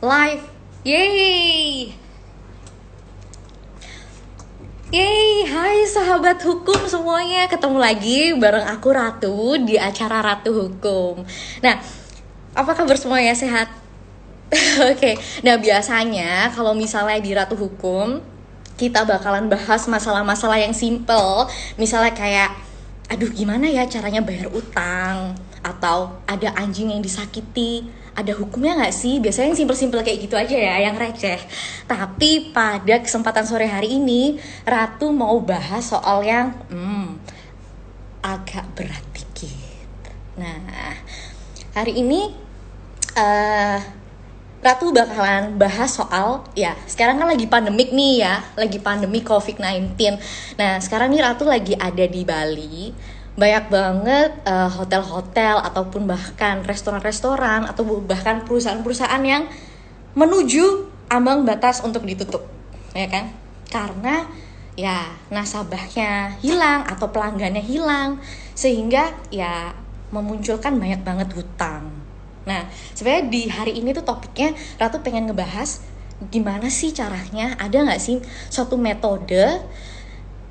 Live. Yeay. Yeay, hai sahabat hukum semuanya. Ketemu lagi bareng aku Ratu di acara Ratu Hukum. Nah, apa kabar semuanya, sehat? Oke, nah biasanya kalau misalnya di Ratu Hukum kita bakalan bahas masalah-masalah yang simple. Misalnya kayak, aduh gimana ya caranya bayar utang, atau ada anjing yang disakiti, ada hukumnya nggak sih? Biasanya yang simple-simple kayak gitu aja ya, yang receh. Tapi pada kesempatan sore hari ini, Ratu mau bahas soal yang agak berat dikit. Nah, hari ini Ratu bakalan bahas soal, ya sekarang kan lagi pandemik nih ya, lagi pandemi COVID-19. Nah sekarang nih Ratu lagi ada di Bali. Banyak banget hotel-hotel ataupun bahkan restoran-restoran atau bahkan perusahaan-perusahaan yang menuju ambang batas untuk ditutup, ya kan? Karena ya nasabahnya hilang atau pelanggannya hilang, sehingga ya memunculkan banyak banget hutang. Nah, sebenarnya di hari ini tuh topiknya Ratu pengen ngebahas gimana sih caranya, ada nggak sih suatu metode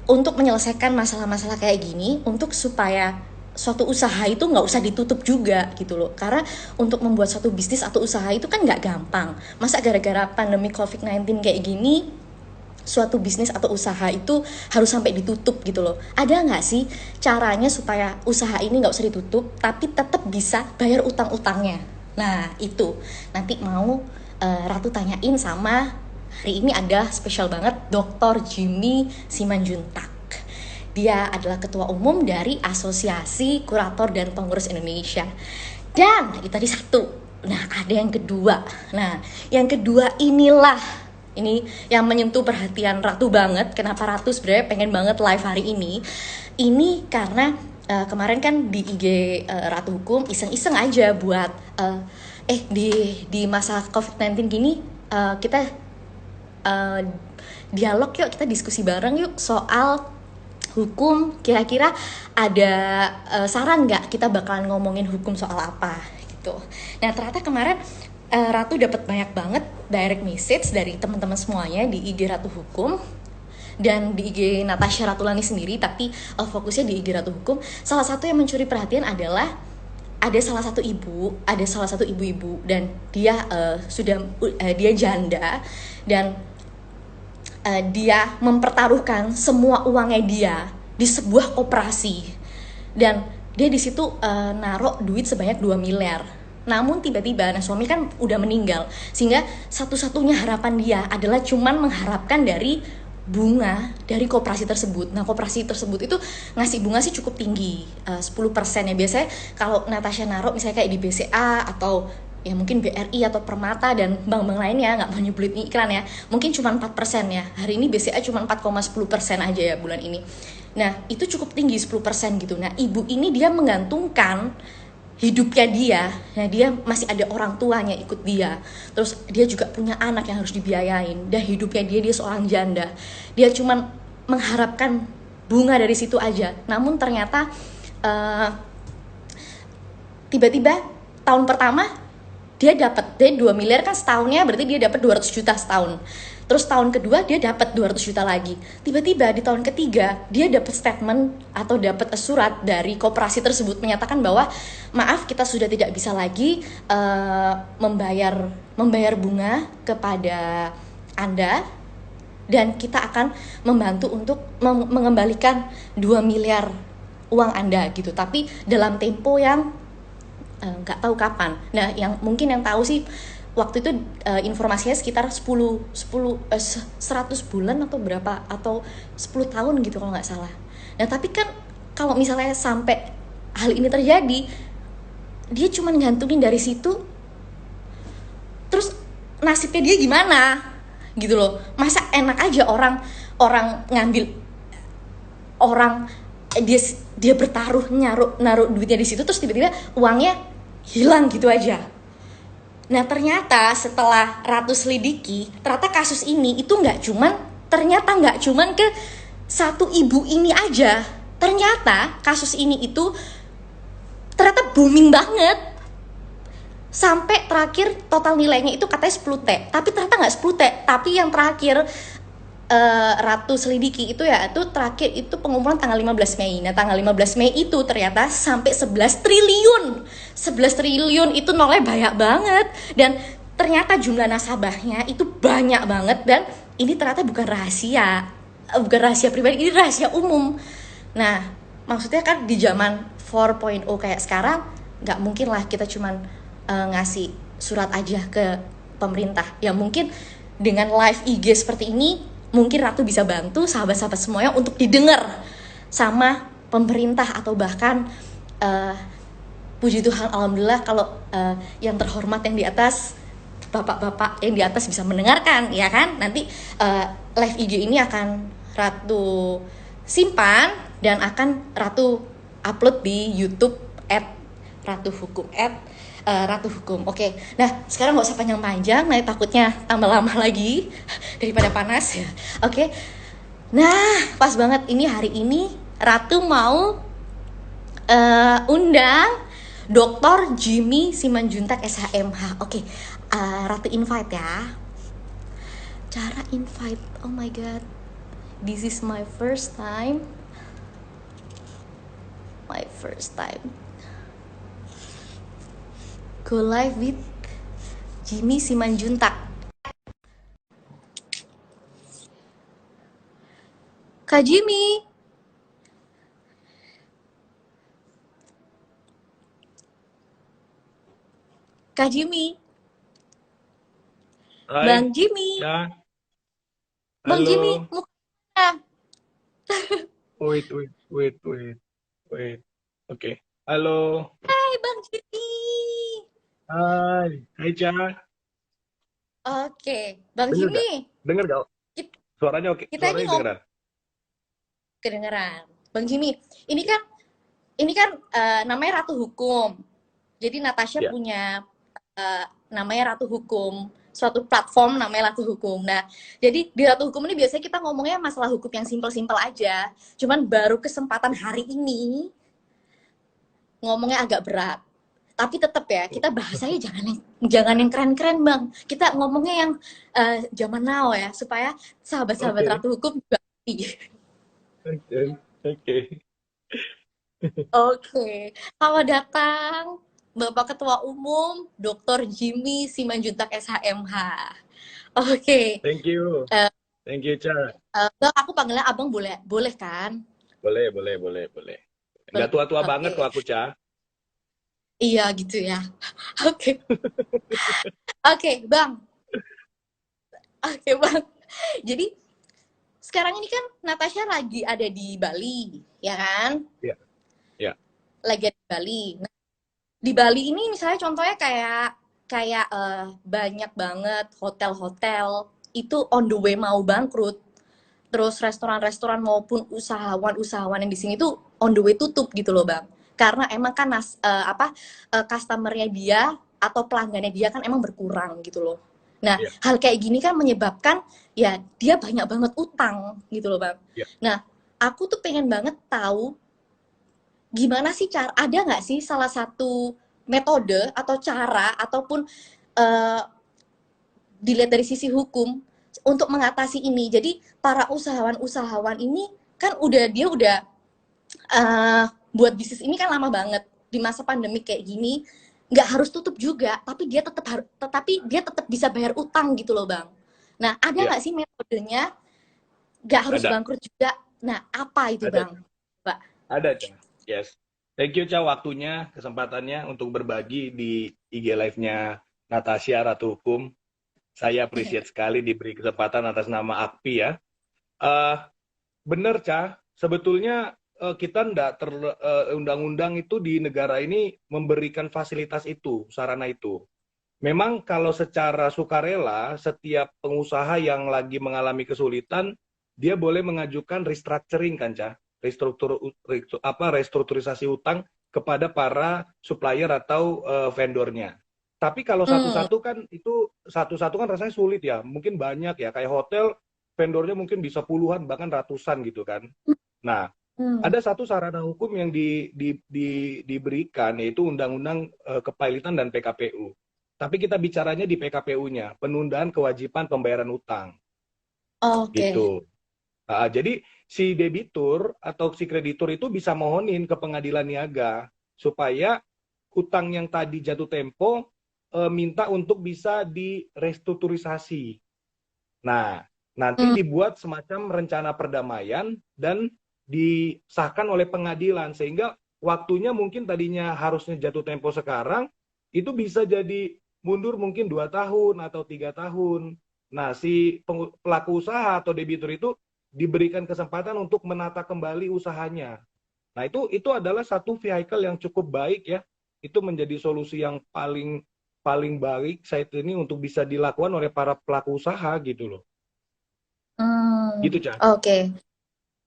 untuk menyelesaikan masalah-masalah kayak gini, untuk supaya suatu usaha itu nggak usah ditutup juga gitu loh. Karena untuk membuat suatu bisnis atau usaha itu kan nggak gampang. Masa gara-gara pandemi COVID-19 kayak gini, suatu bisnis atau usaha itu harus sampai ditutup gitu loh. Ada nggak sih caranya supaya usaha ini nggak usah ditutup tapi tetap bisa bayar utang-utangnya? Nah itu nanti mau Ratu tanyain sama, hari ini ada spesial banget, Dr. Jimmy Simanjuntak. Dia adalah ketua umum dari Asosiasi Kurator dan Pengurus Indonesia. Dan itu tadi satu. Nah ada yang kedua. Nah yang kedua ini yang menyentuh perhatian Ratu banget. Kenapa Ratu sebenarnya pengen banget live hari ini? Ini karena kemarin kan di IG Ratu Hukum iseng-iseng aja buat di masa COVID-19 gini kita dialog yuk, kita diskusi bareng yuk soal hukum. Kira-kira ada saran nggak kita bakalan ngomongin hukum soal apa gitu. Nah ternyata kemarin Ratu dapat banyak banget direct message dari teman-teman semuanya di IG Ratu Hukum dan di IG Natasha Ratulani sendiri, tapi fokusnya di IG Ratu Hukum. Salah satu yang mencuri perhatian adalah ada salah satu ibu-ibu dan dia dia janda dan dia mempertaruhkan semua uangnya dia di sebuah koperasi dan dia di situ naruh duit sebanyak 2 miliar. Namun tiba-tiba, nah suami kan udah meninggal, sehingga satu-satunya harapan dia adalah cuman mengharapkan dari bunga dari koperasi tersebut. Nah koperasi tersebut itu ngasih bunga sih cukup tinggi, 10% ya. Biasanya kalau Natasha naruh misalnya kayak di BCA atau ya mungkin BRI atau Permata dan bank-bank lainnya, nggak mau nyebut iklan ya, mungkin cuma 4% ya. Hari ini BCA cuma 4,10% aja ya bulan ini. Nah itu cukup tinggi, 10% gitu. Nah ibu ini dia menggantungkan hidupnya dia masih ada orang tuanya ikut dia, terus dia juga punya anak yang harus dibiayain, dan hidupnya dia seorang janda. Dia cuman mengharapkan bunga dari situ aja. Namun ternyata tiba-tiba tahun pertama dia 2 miliar kan setahunnya, berarti dia dapat 200 juta setahun. Terus tahun kedua dia dapat 200 juta lagi. Tiba-tiba di tahun ketiga dia dapat statement atau dapat surat dari koperasi tersebut menyatakan bahwa maaf, kita sudah tidak bisa lagi membayar bunga kepada Anda dan kita akan membantu untuk mengembalikan 2 miliar uang Anda gitu. Tapi dalam tempo yang nggak tahu kapan. Nah yang mungkin yang tahu sih waktu itu informasinya sekitar 100 bulan atau berapa, atau 10 tahun gitu kalau nggak salah. Nah tapi kan kalau misalnya sampai hal ini terjadi, dia cuma ngantungin dari situ, terus nasibnya dia gimana gitu loh. Masa enak aja orang ngambil, orang dia bertaruh naruh duitnya di situ, terus tiba-tiba uangnya hilang gitu aja. Nah ternyata setelah Ratu selidiki, ternyata kasus ini itu nggak cuman ke satu ibu ini aja. Ternyata kasus ini itu ternyata booming banget. sampai terakhir total nilainya itu katanya 10T, tapi ternyata nggak 10T, tapi yang terakhir Ratu selidiki itu ya, itu terakhir itu pengumpulan tanggal 15 Mei. Nah, tanggal 15 Mei itu ternyata sampai 11 triliun. 11 triliun itu nolnya banyak banget. Dan ternyata jumlah nasabahnya itu banyak banget, dan ini ternyata bukan rahasia. Bukan rahasia pribadi, ini rahasia umum. Nah, maksudnya kan di zaman 4.0 kayak sekarang, nggak mungkin lah kita cuman ngasih surat aja ke pemerintah. Ya mungkin dengan live IG seperti ini, mungkin Ratu bisa bantu sahabat-sahabat semuanya untuk didengar sama pemerintah, atau bahkan uh, puji Tuhan, alhamdulillah kalau yang terhormat yang di atas, bapak-bapak yang di atas bisa mendengarkan, ya kan? Nanti live IG ini akan Ratu simpan dan akan Ratu upload di YouTube @Ratu Hukum Ratu Hukum. Oke. Nah, sekarang nggak usah panjang-panjang, nanti takutnya tambah lama lagi daripada panas ya. Oke. Nah, pas banget ini hari ini Ratu mau undang Dr. Jimmy Simanjuntak SHMH. Oke. Ratu invite ya. Cara invite. Oh my god. This is my first time. My first time. Go live with Jimmy Simanjuntak. Kak Jimmy. Kak Jimmy. Hai, Bang Jimmy. ya, Bang Jimmy, halo. mukanya. Wait, wait, wait, wait, wait. Oke, halo. Hai Bang Jimmy. Hai, hai, Ca. Oke, Bang Dengar gak? Jimmy. Dengar gak? Kita, Suaranya oke, kita ini suaranya dengeran. kedengeran. Bang Jimmy, ini kan namanya Ratu Hukum. Jadi Natasha Ya, punya namanya Ratu Hukum, suatu platform namanya Ratu Hukum. Nah, jadi di Ratu Hukum ini biasanya kita ngomongnya masalah hukum yang simpel-simpel aja. Cuman baru kesempatan hari ini ngomongnya agak berat. Tapi tetap ya, kita bahasanya jangan yang keren-keren, Bang. Kita ngomongnya yang zaman now ya, supaya sahabat-sahabat oke, Ratu Hukum juga ngerti. oke, oke. Oke, selamat datang Bapak Ketua Umum Dr. Jimmy Simanjuntak SHMH. Oke, Thank you, eh, thank you, Ca. Bang, aku panggilnya Abang, boleh, boleh kan? Boleh, boleh, boleh, boleh. Boleh. Nggak tua-tua banget kok Oke, aku, Ca. iya gitu ya. Oke, oke, Bang. Oke, Bang. Jadi sekarang ini kan Natasha lagi ada di Bali, ya kan? Ya, ya, Lagi ada di Bali. Nah, di Bali ini misalnya contohnya kayak kayak banyak banget hotel-hotel itu on the way mau bangkrut. Terus restoran-restoran maupun usahawan-usahawan yang di sini tuh on the way tutup gitu loh, Bang. Karena emang kan customer-nya dia atau pelanggannya dia kan emang berkurang gitu loh. Nah, ya, hal kayak gini kan menyebabkan ya dia banyak banget utang gitu loh, Bang. ya. Nah, aku tuh pengen banget tahu gimana sih cara, ada nggak sih salah satu metode atau cara ataupun eh, dilihat dari sisi hukum untuk mengatasi ini. Jadi para usahawan-usahawan ini kan dia udah buat bisnis ini kan lama banget, di masa pandemi kayak gini nggak harus tutup juga, tapi dia tetap bisa bayar utang gitu loh, Bang. Nah, ada Ya, nggak sih metodenya nggak harus ada, bangkrut juga? Nah, apa itu, ada, Bang? Mbak. ada, Ca. Yes. Thank you, Ca, waktunya, kesempatannya untuk berbagi di IG Live-nya Natasha Ratu Hukum. Saya appreciate sekali diberi kesempatan atas nama AKPI ya. Eh Bener, Cah. Sebetulnya kita ndak undang-undang itu di negara ini memberikan fasilitas itu, sarana itu. Memang kalau secara sukarela, setiap pengusaha yang lagi mengalami kesulitan, dia boleh mengajukan restructuring kan, Cah? Restrukturisasi utang kepada para supplier atau vendornya. Tapi kalau Hmm, satu-satu kan itu satu-satu kan rasanya sulit ya. Mungkin banyak ya, kayak hotel vendornya mungkin bisa puluhan bahkan ratusan gitu kan. Nah, Hmm. Ada satu sarana hukum yang diberikan, yaitu Undang-Undang Kepailitan dan PKPU. Tapi kita bicaranya di PKPU-nya, penundaan kewajiban pembayaran utang. Oke. Gitu. Jadi si debitur atau si kreditur itu bisa mohonin ke pengadilan niaga supaya hutang yang tadi jatuh tempo minta untuk bisa direstrukturisasi. Nah, nanti Hmm. dibuat semacam rencana perdamaian dan disahkan oleh pengadilan sehingga waktunya mungkin tadinya harusnya jatuh tempo sekarang itu bisa jadi mundur mungkin 2 tahun atau 3 tahun. Nah, si pelaku usaha atau debitur itu diberikan kesempatan untuk menata kembali usahanya. Nah, itu adalah satu vehicle yang cukup baik ya. Itu menjadi solusi yang paling paling baik saat ini untuk bisa dilakukan oleh para pelaku usaha gitu loh. Gitu, Hmm. Chan. Oke.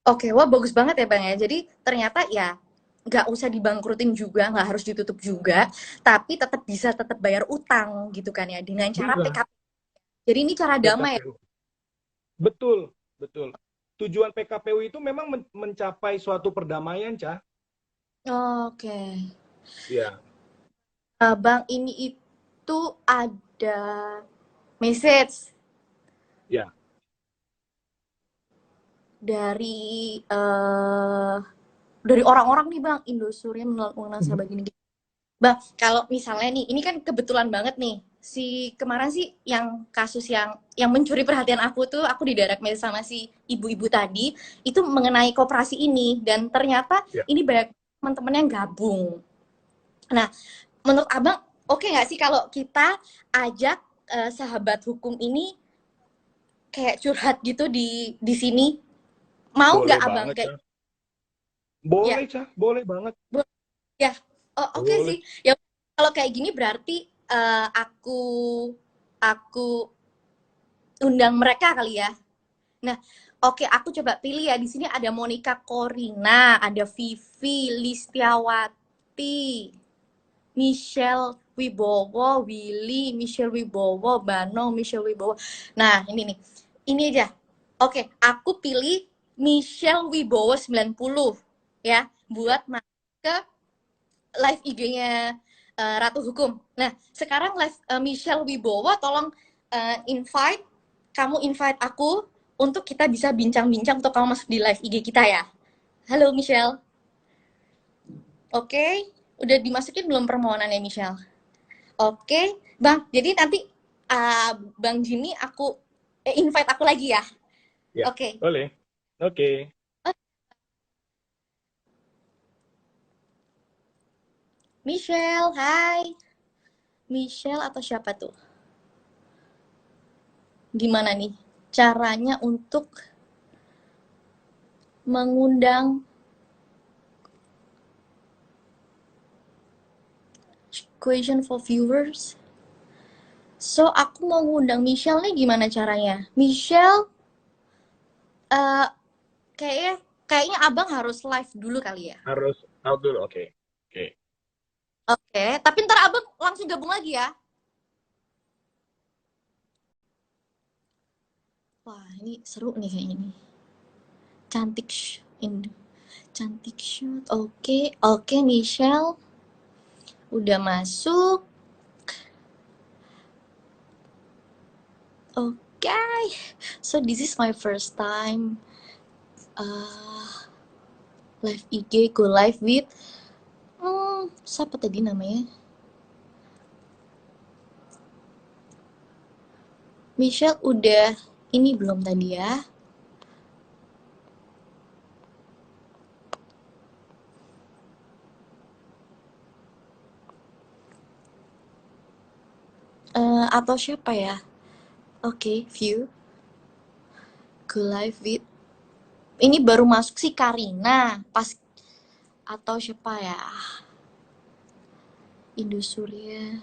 Oke, wah bagus banget ya Bang ya. Jadi ternyata ya nggak usah dibangkrutin juga, nggak harus ditutup juga, tapi tetap bisa tetap bayar utang gitu kan ya dengan cara Bisa, PKP. Jadi ini cara damai ya. PKPU. Betul, betul. Tujuan PKPU itu memang mencapai suatu perdamaian, Cah. Oke. Iya, Bang, ini itu ada message ya. dari dari orang-orang nih Bang, Indosuria mengenal nasabah gini. Bang, kalau misalnya nih, ini kan kebetulan banget nih. Si kemarin sih yang kasus yang mencuri perhatian aku tuh, aku di direct mail sama si ibu-ibu tadi, itu mengenai koperasi ini dan ternyata Ya. ini banyak teman-teman yang gabung. Nah, menurut Abang, oke nggak sih kalau kita ajak sahabat hukum ini kayak curhat gitu di sini? Mau Boleh nggak Abang banget, kayak Cah. ya, Boleh, Cah. Boleh banget. ya. Oh, oke Boleh. sih. Ya kalau kayak gini berarti aku undang mereka kali ya. Nah, oke aku coba pilih ya. Di sini ada Monica Corina, ada Vivi Listiawati, Michelle Wibowo, Willy, Michelle Wibowo, Bano, Michelle Wibowo. Nah, ini nih. Ini aja. Oke, aku pilih Michelle Wibowo 90 ya Ya. buat masuk ke live IG-nya Ratu Hukum. Nah, sekarang live Michelle Wibowo tolong invite kamu invite aku untuk kita bisa bincang-bincang untuk kamu masuk di live IG kita ya. Halo Michelle. Oke, udah dimasukin belum permohonannya Michelle? Oke, Bang. Jadi nanti Bang Jimmy aku invite aku lagi ya. Ya. Oke. Boleh. Oke. Michelle, hai. Michelle atau siapa tuh? Gimana nih caranya untuk mengundang question for viewers? So, aku mau ngundang Michelle nih gimana caranya? Michelle, eh kayaknya kayaknya abang harus live dulu kali ya. Harus out dulu. Oke. Oke. Oke, tapi ntar abang langsung gabung lagi ya. Wah, ini seru nih kayaknya nih. Cantik ini. Cantik shoot. Oke, oke Michelle. Udah masuk. Oke. Okay. So this is my first time live IG, go live with siapa tadi namanya? Michelle udah ini belum tadi ya? Atau siapa ya? Oke, okay, view. Go live with. Ini baru masuk si Karina. Pas atau siapa ya? Indosuria.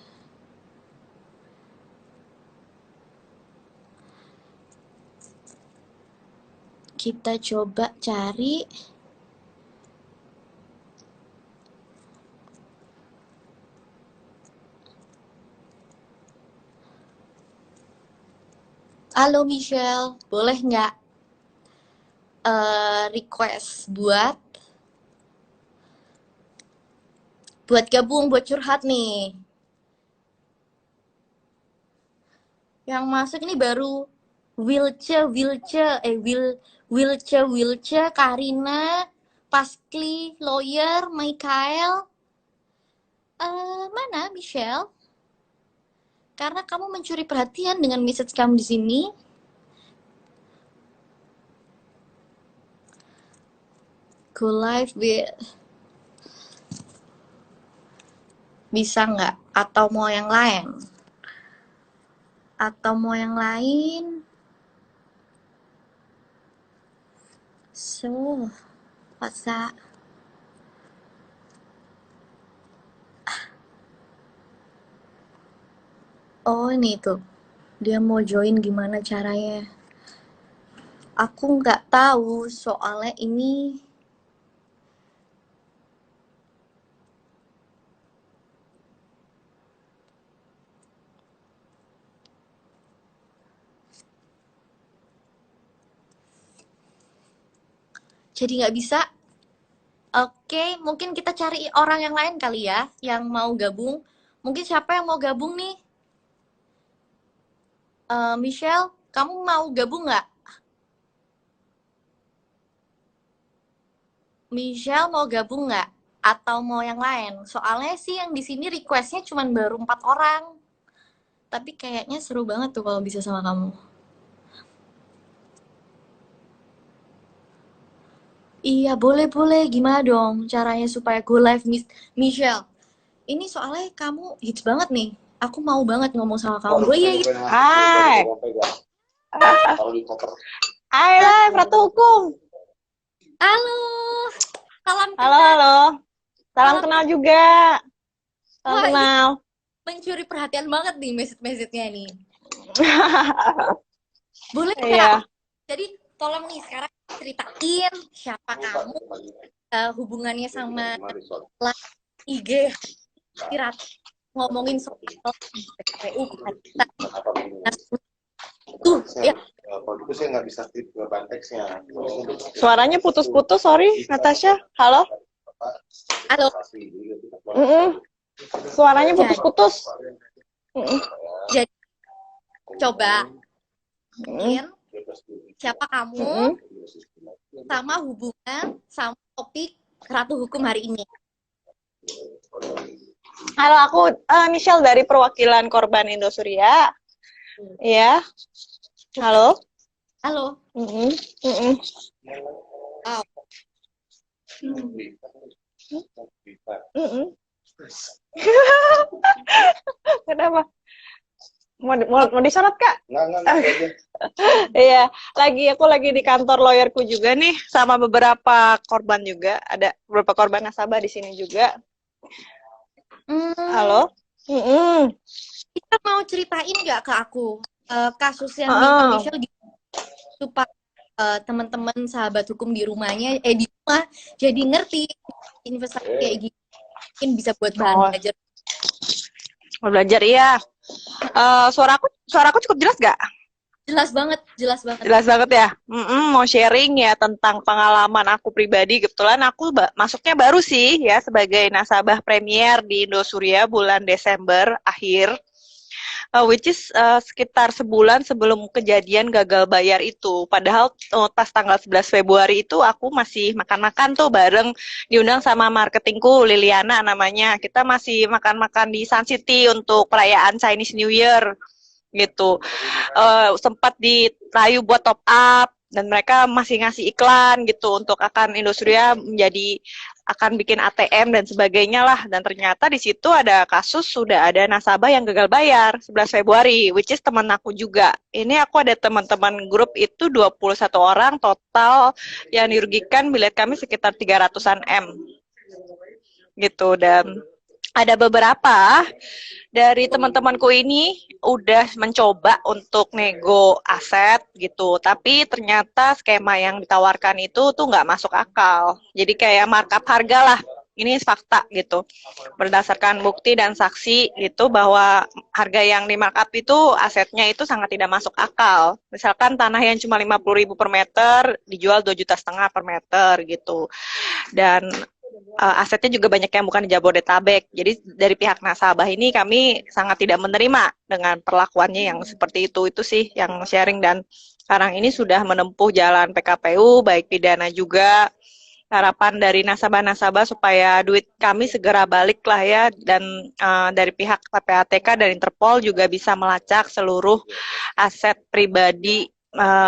Kita coba cari. Halo Michelle, boleh nggak request buat buat gabung, buat curhat nih. Yang masuk ini baru Wilce, Karina, Paskli, Lawyer, Michael. Mana Michelle? Karena kamu mencuri perhatian dengan message kamu di sini. Go live bisa nggak? Atau mau yang lain? So, what's that? Oh, ini tuh. Dia mau join gimana caranya? Aku nggak tahu soalnya ini. Jadi nggak bisa. Oke, mungkin kita cari orang yang lain kali ya, yang mau gabung. Mungkin siapa yang mau gabung nih? Michelle, kamu mau gabung nggak? Michelle mau gabung nggak? Atau mau yang lain? Soalnya sih yang di sini requestnya cuma baru 4 orang. Tapi kayaknya seru banget tuh kalau bisa sama kamu. Iya, boleh-boleh. Gimana dong caranya supaya go live, Michelle? Ini soalnya kamu hits banget nih. Aku mau banget ngomong sama kamu. Oh iya, iya. Hai. Hai live Ratu Hukum. Halo. Salam Halo, kenal. halo. Salam kenal juga. Salam Wah, kenal. Mencuri perhatian banget nih message-nya nih. Boleh Iya. nggak? Jadi tolong nih sekarang ceritain siapa kamu, hubungannya sama IG Ratu, ngomongin soal PPU kita. Tuh, ya. Kalau gitu saya nggak bisa skip ke teksnya. Suaranya putus-putus, sorry, Natasha. Halo? Halo. Suaranya putus-putus. Jadi coba siapa kamu sama hubungan sama topik Ratu Hukum hari ini. Halo, aku Michelle dari perwakilan korban Indosuria. Iya. Halo. Halo. Oh. Kenapa? Mau disorot, Kak? Nggak. Iya, aku lagi di kantor lawyerku juga nih, sama beberapa korban juga. Ada beberapa korban nasabah di sini juga. Halo? Kita mau ceritain nggak ke aku kasus yang Michelle supaya teman-teman sahabat hukum di rumahnya, di rumah jadi ngerti investasi kayak gini, mungkin bisa buat bahan belajar. Belajar, iya. Suaraku cukup jelas gak? Jelas banget. Jelas banget ya. Mau sharing ya tentang pengalaman aku pribadi. Kebetulan aku masuknya baru sih ya sebagai nasabah premier di Indosuria bulan Desember akhir. Which is sekitar sebulan sebelum kejadian gagal bayar itu. Padahal pas tanggal 11 Februari itu aku masih makan-makan tuh bareng, diundang sama marketingku, Liliana namanya. Kita masih makan-makan di Sun City untuk perayaan Chinese New Year gitu. Sempat dirayu buat top up, dan mereka masih ngasih iklan gitu untuk akan Indosuria akan bikin ATM dan sebagainya lah. Dan ternyata di situ ada kasus, sudah ada nasabah yang gagal bayar 11 Februari, which is teman aku juga. Ini aku ada teman-teman grup itu 21 orang total yang dirugikan bilet kami sekitar 300-an M gitu. Dan ada beberapa dari teman-temanku ini udah mencoba untuk nego aset gitu, tapi ternyata skema yang ditawarkan itu tuh nggak masuk akal. Jadi kayak markup harga lah, ini fakta gitu. Berdasarkan bukti dan saksi gitu bahwa harga yang di markup itu asetnya itu sangat tidak masuk akal. Misalkan tanah yang cuma 50.000 per meter dijual 2,5 juta per meter gitu. Dan asetnya juga banyak yang bukan di Jabodetabek. Jadi dari pihak nasabah ini kami sangat tidak menerima dengan perlakuannya yang seperti itu. Itu sih yang sharing, dan sekarang ini sudah menempuh jalan PKPU baik pidana juga. Harapan dari nasabah-nasabah supaya duit kami segera balik lah ya, dan dari pihak PPATK dan Interpol juga bisa melacak seluruh aset pribadi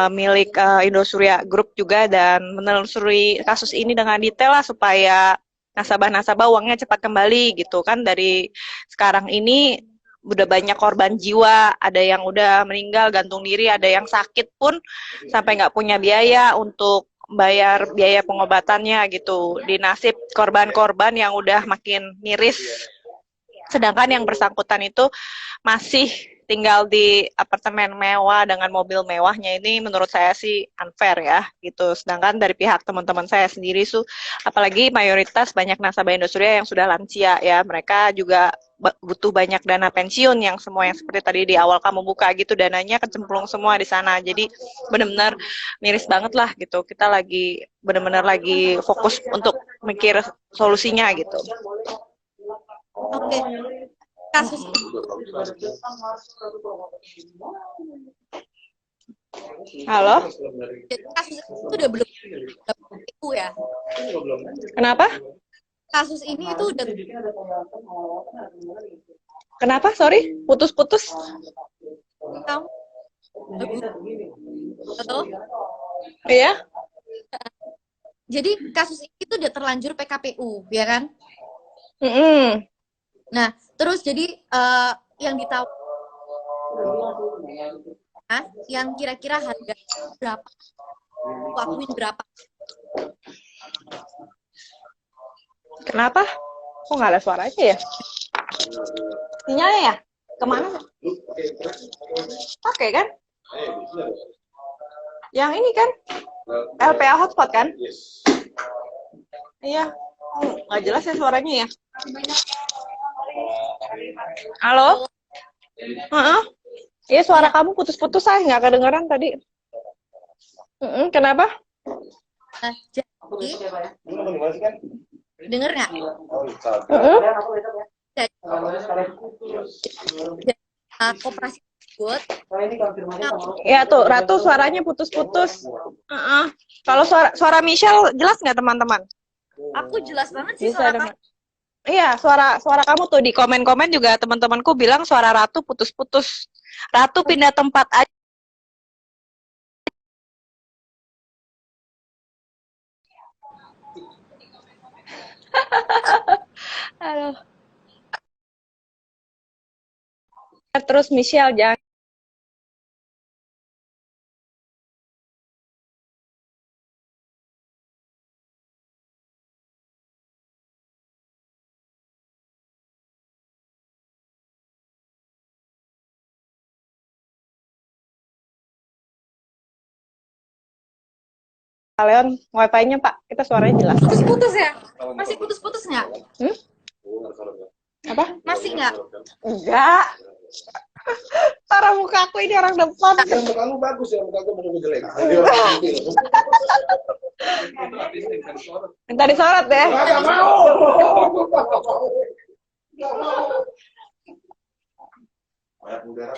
milik Indosuria Group juga, dan menelusuri kasus ini dengan detail lah supaya nasabah-nasabah uangnya cepat kembali gitu kan. Dari sekarang ini udah banyak korban jiwa, ada yang udah meninggal gantung diri, ada yang sakit pun sampai nggak punya biaya untuk bayar biaya pengobatannya gitu. Di nasib korban-korban yang udah makin miris, sedangkan yang bersangkutan itu masih tinggal di apartemen mewah dengan mobil mewahnya. Ini menurut saya sih unfair ya gitu. Sedangkan dari pihak teman-teman saya sendiri apalagi mayoritas banyak nasabah Indosuria yang sudah lansia ya, mereka juga butuh banyak dana pensiun yang semua yang seperti tadi di awal kamu buka gitu, dananya kecemplung semua di sana. Jadi benar-benar miris banget lah gitu. Kita lagi benar-benar lagi fokus untuk mikir solusinya gitu. Oke. Kasus Halo? jadi kasus itu udah belum itu ya. Kenapa? Kasus ini itu udah Kenapa? Sorry, putus-putus. kamu betul. Iya? Jadi kasus ini tuh udah terlanjur PKPU, ya kan? Mm-mm. Nah, terus jadi yang ditahu yang kira-kira harga berapa? Lakuin berapa? Kenapa? Kok nggak ada suaranya ya? Sinyalnya ya? Kemana? Oke kan? Yang ini kan? LPA hotspot kan? Iya. Nggak jelas ya suaranya ya? Halo? Heeh. Iya, suara kamu putus-putus, saya nggak kedengeran tadi. Kenapa? Nah, jadi denger nggak? Jadi, koperasi tersebut Ya tuh, Ratu suaranya putus-putus. Kalau suara Michelle jelas nggak teman-teman? aku jelas banget sih Bisa suara dengar. kamu. Iya, suara kamu tuh di komen-komen juga teman-temanku bilang suara Ratu putus-putus. Ratu pindah tempat aja. Aduh. Terus Michelle jangan. Kalian wifi-nya Pak, kita suaranya jelas. Putus-putus ya? Masih putus-putus nggak? Apa? Masih nggak? Enggak. Para muka aku ini orang depan. Yang muka lu bagus ya, muka gue menunggu jelek. Minta disorot ya. Nggak mau. Banyak udara.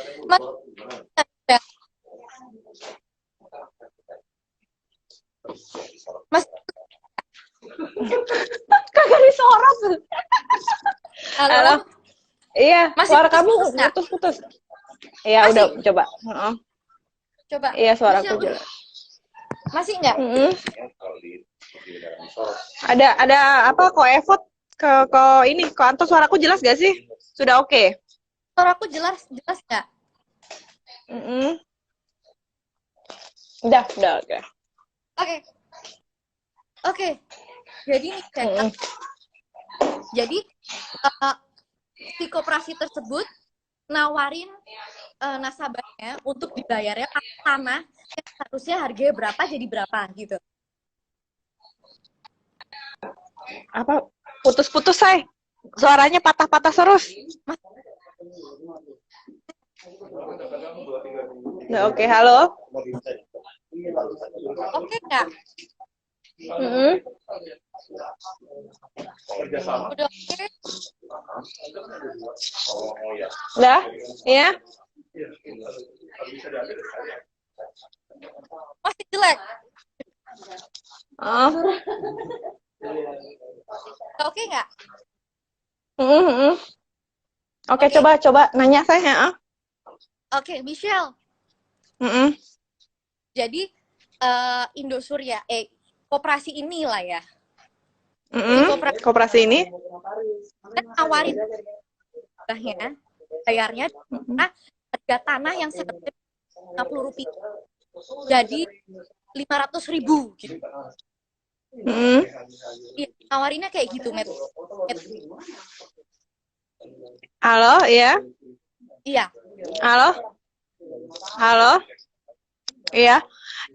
Mas, Kagak disorot. Halo. Iya, Masih suara kamu putus-putus nggak? putus-putus. Iya, Masih? udah coba. Coba. Iya, suaraku Michelle, jelas. masih nggak? Ada apa kok effort ke ini kok Anto, suaraku jelas gak sih? Sudah oke. Suaraku jelas nggak? Udah oke. Oke. Jadi nih, jadi si koperasi tersebut nawarin nasabahnya untuk dibayarnya tanah yang seharusnya harganya berapa jadi berapa gitu. Apa putus-putus, say? Suaranya patah-patah terus. Oke, halo. Oke nggak? Mm-mm. Kerjasama. Udah oke? Oh ya. Udah? Iya? Bisa diambil dari saya. Masih jelek? Oh. Udah oke nggak? Mm-mm. Oke, Oke. coba nanya saya. Oke, Michelle. Mm-mm. Jadi Indosuria, koperasi inilah ya. Si Mm-mm. koperasi Koperasi ini? kan nawarin bahnya, bayarnya karena harga tanah yang seharusnya Rp50 jadi 500.000 gitu. Mm-mm. Iya, nawarinnya kayak gitu, Met. Halo, iya? Iya. Halo? Halo? Iya.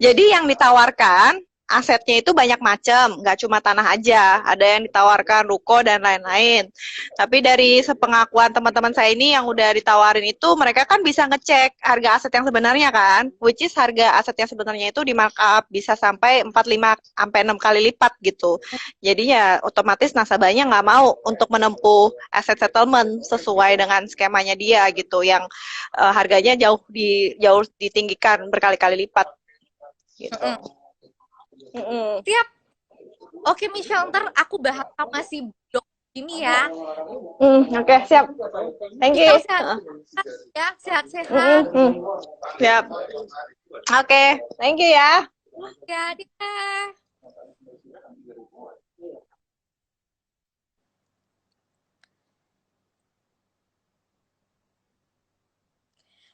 Jadi yang ditawarkan asetnya itu banyak macam, nggak cuma tanah aja. Ada yang ditawarkan ruko dan lain-lain. Tapi dari sepengakuan teman-teman saya ini yang udah ditawarin itu, mereka kan bisa ngecek harga aset yang sebenarnya kan, which is harga aset yang sebenarnya itu di markup bisa sampai 4, 5, sampai 6 kali lipat gitu. Jadinya otomatis nasabahnya nggak mau untuk menempuh asset settlement sesuai dengan skemanya dia gitu, yang harganya jauh ditinggikan berkali-kali lipat gitu. Mm-mm. Mm-mm. Siap. Oke, Michelle, ntar aku bahas sama si Dok ini ya. Oke, siap. Thank you. Michelle sehat ya, sehat-sehat. Siap. Oke, thank you ya. Ya, dia.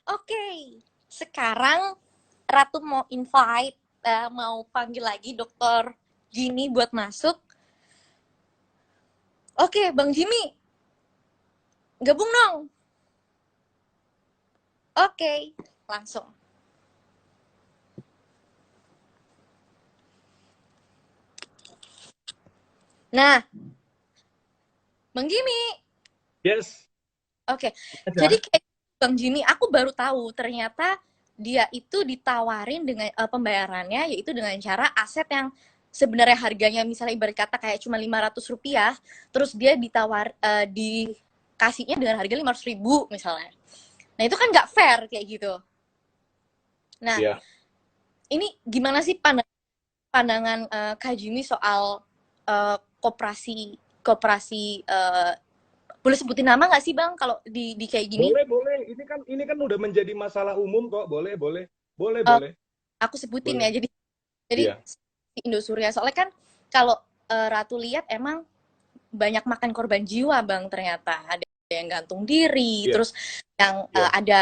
Oke, sekarang Ratu mau invite, mau panggil lagi Dokter Jimmy buat masuk. Oke, Bang Jimmy, gabung dong. Oke, langsung. Nah, Bang Jimmy, Yes. oke. Aja. Jadi kayak Bang Jimmy, aku baru tahu ternyata dia itu ditawarin dengan pembayarannya yaitu dengan cara aset yang sebenarnya harganya misalnya ibarat kata kayak cuma Rp500, terus dia dikasihnya dengan harga 500.000 misalnya. Nah, itu kan nggak fair kayak gitu. Nah, Iya. ini gimana sih pandangan Kak Jimmy soal koperasi boleh sebutin nama nggak sih Bang kalau di kayak gini? Boleh. Ini kan udah menjadi masalah umum kok. Boleh. Eh, aku sebutin ya. Boleh. Jadi Iya. si Indosuria soalnya kan kalau Ratu lihat emang banyak makan korban jiwa Bang, ternyata ada yang gantung diri, Iya. terus yang Iya. ada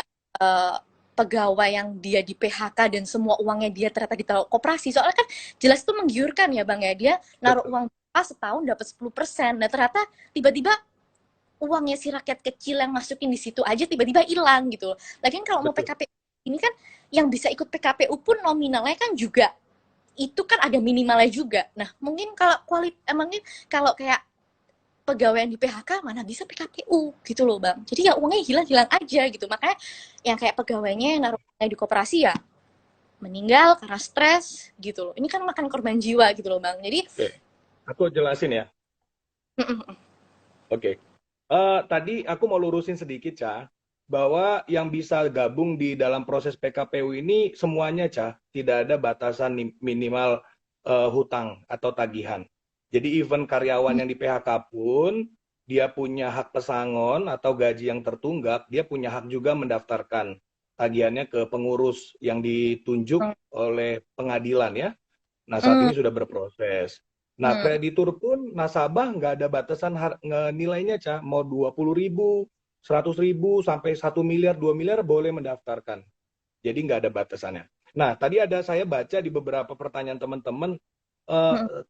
pegawai yang dia di PHK dan semua uangnya dia ternyata ditaruh koperasi. Soalnya kan jelas itu menggiurkan ya Bang ya, dia naruh Betul. uang setahun dapat 10%. Nah, ternyata tiba-tiba uangnya si rakyat kecil yang masukin di situ aja tiba-tiba hilang gitu loh. Lagian kalau mau Betul. PKPU ini kan yang bisa ikut PKPU pun nominalnya kan juga itu kan ada minimalnya juga. Nah, mungkin kalau mungkin kalau kayak pegawai yang di PHK mana bisa PKPU gitu loh Bang. Jadi ya uangnya hilang aja gitu. Makanya yang kayak pegawainya yang naruhnya di koperasi ya meninggal karena stres gitu loh. Ini kan makan korban jiwa gitu loh Bang. Jadi Oke. Aku jelasin ya. Oke. Tadi aku mau lurusin sedikit, Ca, bahwa yang bisa gabung di dalam proses PKPU ini semuanya, Ca, tidak ada batasan minimal hutang atau tagihan. Jadi even karyawan yang di PHK pun dia punya hak pesangon atau gaji yang tertunggak, dia punya hak juga mendaftarkan tagihannya ke pengurus yang ditunjuk oleh pengadilan ya. Nah, saat ini sudah berproses. Nah, kreditur pun nasabah nggak ada batasan nilainya, Ca. Mau 20.000, 100.000, sampai 1 miliar, 2 miliar boleh mendaftarkan. Jadi nggak ada batasannya. Nah, tadi saya baca di beberapa pertanyaan teman-teman,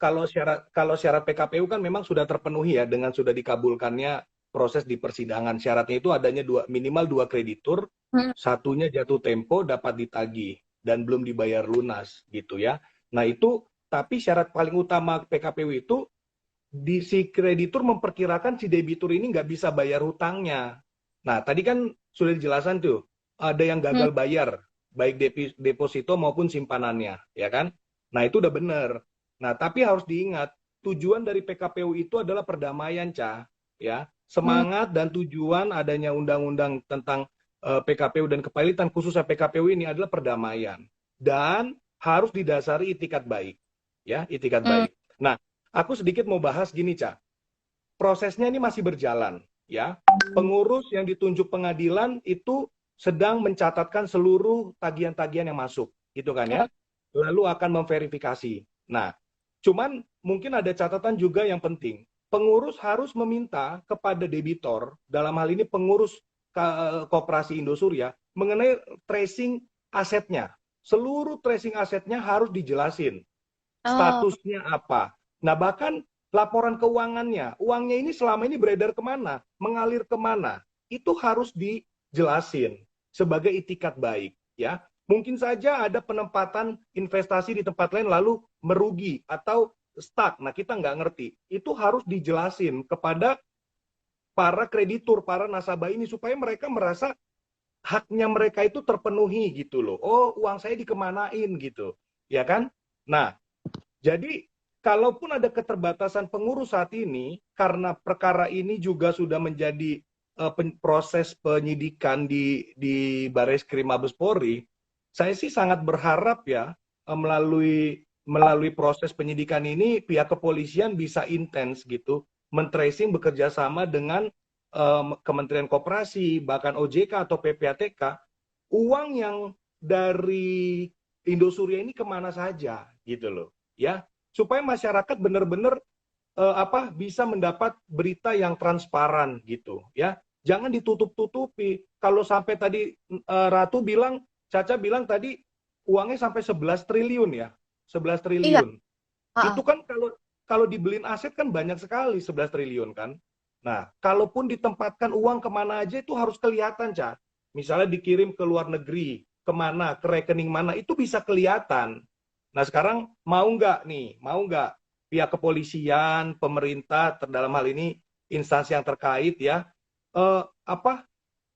kalau syarat PKPU kan memang sudah terpenuhi ya dengan sudah dikabulkannya proses di persidangan. Syaratnya itu adanya minimal 2 kreditur, satunya jatuh tempo dapat ditagih dan belum dibayar lunas gitu ya. Nah, itu tapi syarat paling utama PKPU itu si kreditur memperkirakan si debitur ini nggak bisa bayar hutangnya. Nah, tadi kan sudah dijelaskan tuh, ada yang gagal bayar, baik deposito maupun simpanannya, ya kan? Nah, itu udah benar. Nah, tapi harus diingat, tujuan dari PKPU itu adalah perdamaian, Ca. Ya, semangat dan tujuan adanya undang-undang tentang PKPU dan kepailitan, khususnya PKPU ini adalah perdamaian. Dan harus didasari itikat baik. Ya, itikat baik. Nah, aku sedikit mau bahas gini, Ca. Prosesnya ini masih berjalan. Ya, pengurus yang ditunjuk pengadilan itu sedang mencatatkan seluruh tagihan-tagihan yang masuk. Gitu kan ya. Lalu akan memverifikasi. Nah, cuman mungkin ada catatan juga yang penting. Pengurus harus meminta kepada debitor, dalam hal ini pengurus Koperasi Indosuria, mengenai tracing asetnya. Seluruh tracing asetnya harus dijelasin. Statusnya apa. Nah, bahkan laporan keuangannya, uangnya ini selama ini beredar kemana, mengalir kemana, itu harus dijelasin sebagai itikat baik. Ya, mungkin saja ada penempatan investasi di tempat lain lalu merugi atau stuck. Nah, kita nggak ngerti. Itu harus dijelasin kepada para kreditur, para nasabah ini supaya mereka merasa haknya mereka itu terpenuhi gitu loh. Oh, uang saya dikemanain gitu. Ya kan? Nah, jadi kalaupun ada keterbatasan pengurus saat ini, karena perkara ini juga sudah menjadi proses penyidikan di Barreskrim Mabes Polri, saya sih sangat berharap ya melalui proses penyidikan ini pihak kepolisian bisa intens gitu mentracing bekerja sama dengan Kementerian Koperasi, bahkan OJK atau PPATK, uang yang dari Indosuria ini kemana saja gitu loh, ya, supaya masyarakat benar-benar bisa mendapat berita yang transparan gitu, ya, jangan ditutup-tutupi. Kalau sampai tadi Caca bilang tadi uangnya sampai 11 triliun ya, 11 Iya. triliun. Itu kan kalau dibeliin aset kan banyak sekali 11 triliun kan. Nah, kalaupun ditempatkan uang kemana aja itu harus kelihatan, Ca. Misalnya dikirim ke luar negeri, kemana, ke rekening mana, itu bisa kelihatan. Nah, sekarang mau nggak pihak kepolisian, pemerintah, dalam hal ini instansi yang terkait ya,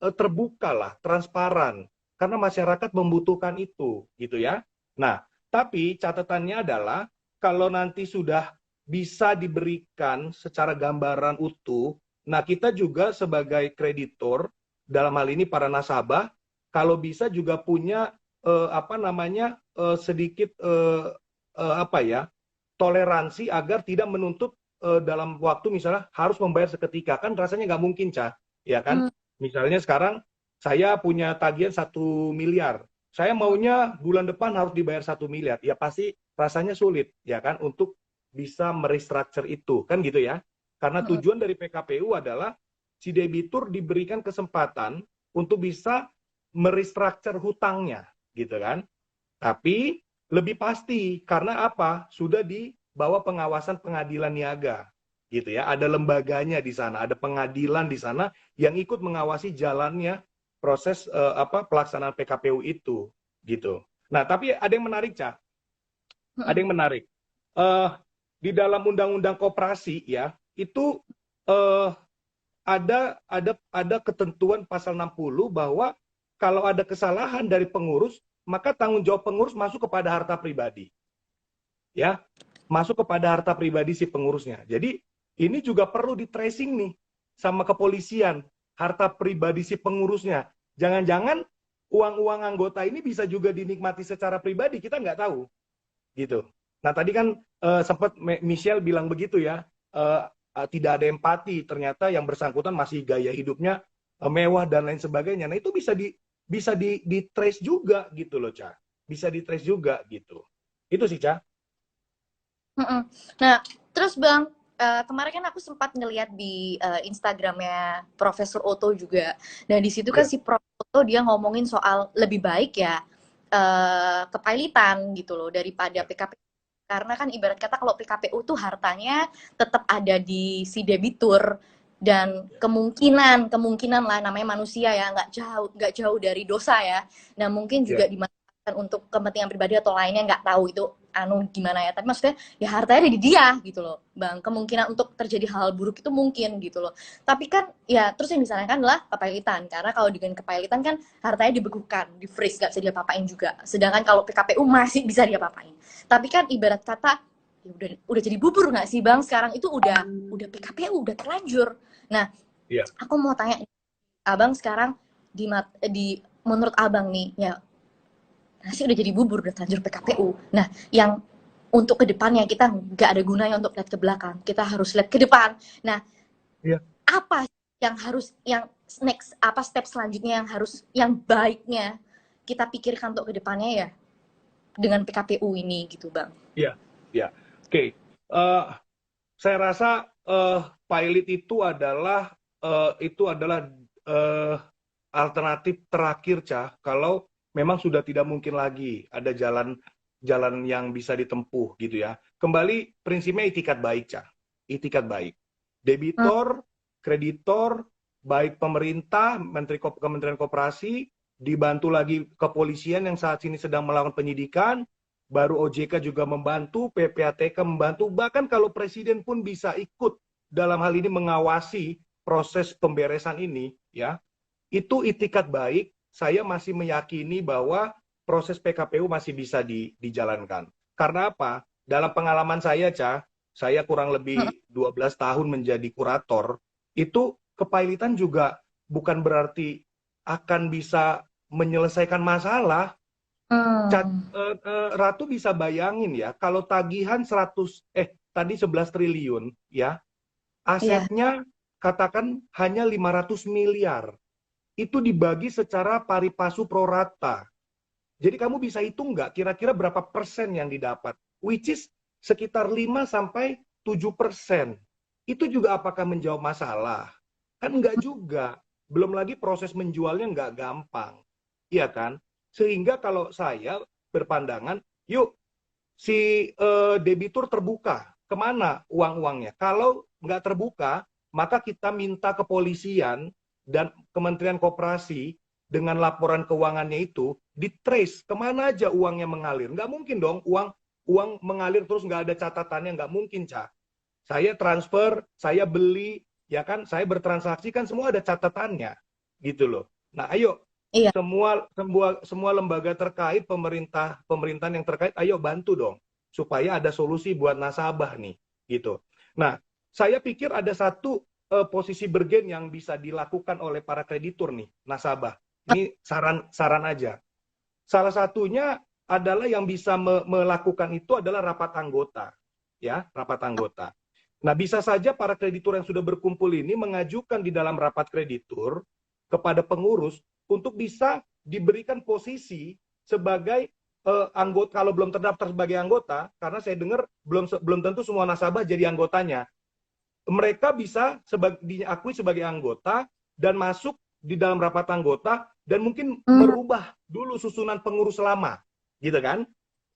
terbuka lah, transparan. Karena masyarakat membutuhkan itu, gitu ya. Nah, tapi catatannya adalah kalau nanti sudah bisa diberikan secara gambaran utuh, nah kita juga sebagai kreditor, dalam hal ini para nasabah, kalau bisa juga punya sedikit toleransi agar tidak menuntut dalam waktu misalnya harus membayar seketika, kan rasanya nggak mungkin, Ca, ya kan? Misalnya sekarang saya punya tagihan 1 miliar, saya maunya bulan depan harus dibayar 1 miliar, ya pasti rasanya sulit, ya kan, untuk bisa merestructure itu, kan gitu ya. Karena tujuan dari PKPU adalah si debitur diberikan kesempatan untuk bisa merestructure hutangnya, gitu kan. Tapi lebih pasti, karena apa? Sudah di bawah pengawasan pengadilan niaga, gitu ya. Ada lembaganya di sana, ada pengadilan di sana yang ikut mengawasi jalannya proses pelaksanaan PKPU itu, gitu. Nah, tapi ada yang menarik, Ca. Ada yang menarik. Di dalam Undang-Undang Koperasi ya, itu ada ketentuan pasal 60 bahwa kalau ada kesalahan dari pengurus, maka tanggung jawab pengurus masuk kepada harta pribadi. Ya, masuk kepada harta pribadi si pengurusnya. Jadi ini juga perlu di tracing nih sama kepolisian, harta pribadi si pengurusnya. Jangan-jangan uang-uang anggota ini bisa juga dinikmati secara pribadi, kita nggak tahu. Gitu. Nah, tadi kan sempat Michelle bilang begitu ya, tidak ada empati, ternyata yang bersangkutan masih gaya hidupnya mewah dan lain sebagainya. Nah, itu bisa di trace juga gitu loh, Ca. Bisa di trace juga gitu. Itu sih, Ca. Nah, terus Bang, kemarin kan aku sempat ngeliat di Instagramnya Profesor Otto juga. Nah, di situ kan si Prof Otto dia ngomongin soal lebih baik ya kepailitan gitu loh daripada PKPU. Karena kan ibarat kata kalau PKPU tuh hartanya tetap ada di si debitur dan kemungkinan lah namanya manusia ya nggak jauh dari dosa ya. Nah, mungkin juga dimanfaatkan untuk kepentingan pribadi atau lainnya, nggak tahu itu gimana ya, tapi maksudnya ya hartanya ada di dia gitu loh Bang, kemungkinan untuk terjadi hal buruk itu mungkin gitu loh. Tapi kan ya terus yang disarankan adalah kepailitan, karena kalau dengan kepailitan kan hartanya dibekukan, di freeze, nggak bisa diapa-apain juga, sedangkan kalau PKPU masih bisa diapa-apain. Tapi kan ibarat kata ya udah jadi bubur nggak sih Bang? Sekarang itu udah PKPU, udah terlanjur. Nah, Iya. aku mau tanya Abang sekarang di menurut Abang nih, ya nasi udah jadi bubur, udah terlanjur PKPU. Nah, yang untuk ke depannya kita nggak ada gunanya untuk lihat ke belakang, kita harus lihat ke depan. Nah, Iya. apa yang harus, yang next, apa step selanjutnya yang baiknya kita pikirkan untuk ke depannya ya dengan PKPU ini gitu Bang? Iya. Iya. Oke. Saya rasa pilot itu adalah eh, alternatif terakhir, Cah, kalau memang sudah tidak mungkin lagi ada jalan yang bisa ditempuh gitu ya. Kembali prinsipnya itikat baik, Cah. Itikat baik. Debitor, kreditor, baik pemerintah, Kementerian Koperasi, dibantu lagi kepolisian yang saat ini sedang melakukan penyidikan, baru OJK juga membantu, PPATK membantu, bahkan kalau presiden pun bisa ikut dalam hal ini mengawasi proses pemberesan ini, ya. Itu itikat baik, saya masih meyakini bahwa proses PKPU masih bisa dijalankan. Karena apa? Dalam pengalaman saya, Cah, saya kurang lebih 12 tahun menjadi kurator, itu kepailitan juga bukan berarti akan bisa menyelesaikan masalah. Ratu bisa bayangin ya, kalau tagihan tadi 11 triliun ya, asetnya katakan hanya 500 miliar. Itu dibagi secara pari passu pro rata. Jadi kamu bisa hitung nggak kira-kira berapa persen yang didapat? Which is sekitar 5-7%. Itu juga apakah menjawab masalah? Kan nggak juga. Belum lagi proses menjualnya nggak gampang. Iya kan? Sehingga kalau saya berpandangan, yuk si debitur terbuka. Kemana uang-uangnya? Kalau nggak terbuka, maka kita minta kepolisian dan Kementerian Koperasi dengan laporan keuangannya itu ditrace kemana aja uangnya mengalir. Nggak mungkin dong uang mengalir terus nggak ada catatannya, nggak mungkin, Cak. Saya transfer, saya beli, ya kan, saya bertransaksi kan semua ada catatannya, gitu loh. Nah, ayo Iya. semua lembaga terkait, pemerintahan yang terkait, ayo bantu dong supaya ada solusi buat nasabah nih, gitu. Nah, saya pikir ada satu posisi bergen yang bisa dilakukan oleh para kreditur nih, nasabah. Ini saran aja. Salah satunya adalah yang bisa melakukan itu adalah rapat anggota, ya, rapat anggota. Nah, bisa saja para kreditur yang sudah berkumpul ini mengajukan di dalam rapat kreditur kepada pengurus untuk bisa diberikan posisi sebagai anggota, kalau belum terdaftar sebagai anggota, karena saya dengar belum tentu semua nasabah jadi anggotanya. Mereka bisa diakui sebagai anggota dan masuk di dalam rapat anggota dan mungkin merubah dulu susunan pengurus lama, gitu kan?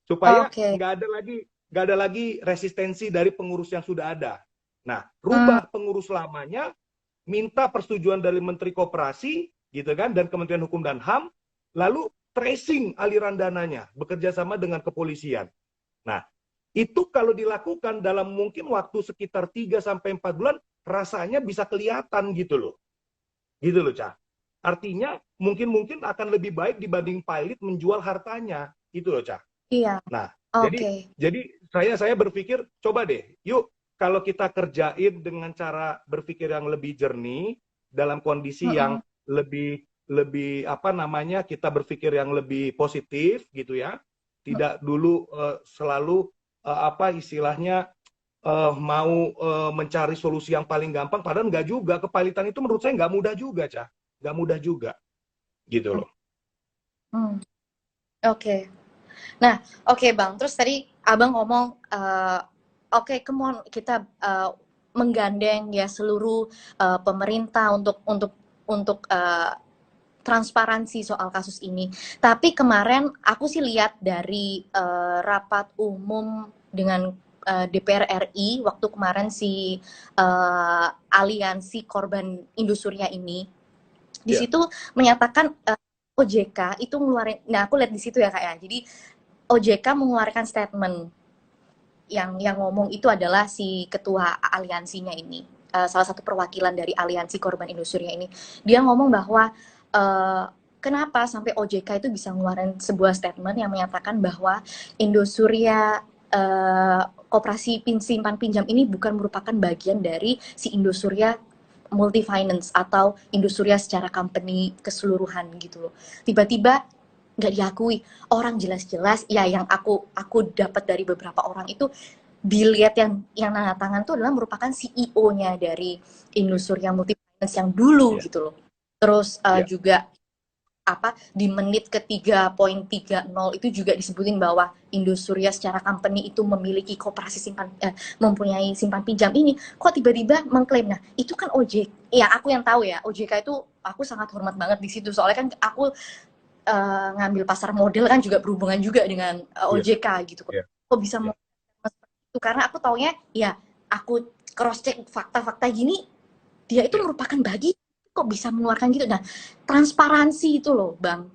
Supaya nggak ada lagi resistensi dari pengurus yang sudah ada. Nah, rubah pengurus lamanya, minta persetujuan dari Menteri Koperasi, gitu kan, dan Kementerian Hukum dan HAM, lalu tracing aliran dananya, bekerja sama dengan kepolisian. Nah, itu kalau dilakukan dalam mungkin waktu sekitar 3-4 bulan, rasanya bisa kelihatan gitu loh. Gitu loh, Cah. Artinya mungkin akan lebih baik dibanding pilot menjual hartanya, gitu loh, Cah. Iya. Nah, jadi saya berpikir, coba deh, yuk kalau kita kerjain dengan cara berpikir yang lebih jernih, dalam kondisi yang lebih apa namanya, kita berpikir yang lebih positif gitu ya, tidak dulu selalu apa istilahnya mau mencari solusi yang paling gampang, padahal nggak juga. Kepailitan itu menurut saya nggak mudah juga, Cah, nggak mudah juga, gitu loh. Oke. Nah, oke Bang. Terus tadi Abang ngomong, oke, come on, kita menggandeng ya seluruh pemerintah untuk transparansi soal kasus ini. Tapi kemarin aku sih lihat dari rapat umum dengan DPR RI waktu kemarin si aliansi korban Indosuria ini, di situ menyatakan OJK itu ngeluarin, nah aku lihat di situ ya Kak ya. Jadi OJK mengeluarkan statement yang ngomong itu adalah si ketua aliansinya ini, salah satu perwakilan dari aliansi korban Indosuria ini. Dia ngomong bahwa kenapa sampai OJK itu bisa ngeluarin sebuah statement yang menyatakan bahwa Indosuria koperasi simpan pinjam ini bukan merupakan bagian dari si Indosuria Multifinance atau Indosuria secara company keseluruhan gitu loh. Tiba-tiba nggak diakui, orang jelas-jelas ya, yang aku dapat dari beberapa orang itu, dilihat yang tanda tangan itu adalah merupakan CEO-nya dari Indosuria Multifinance yang dulu Iya. gitu loh. Terus Iya. juga di menit ke 3.30 itu juga disebutin bahwa Indosuria secara company itu memiliki koperasi mempunyai simpan pinjam ini. Kok tiba-tiba mengklaim? Nah, itu kan OJK. Ya, aku yang tahu ya, OJK itu aku sangat hormat banget di situ. Soalnya kan aku ngambil pasar model kan juga berhubungan juga dengan OJK gitu. Iya. Kok bisa Iya. seperti itu? Karena aku taunya ya, aku cross check fakta-fakta gini, dia itu Iya. merupakan kok bisa mengeluarkan gitu. Nah, transparansi itu loh, Bang.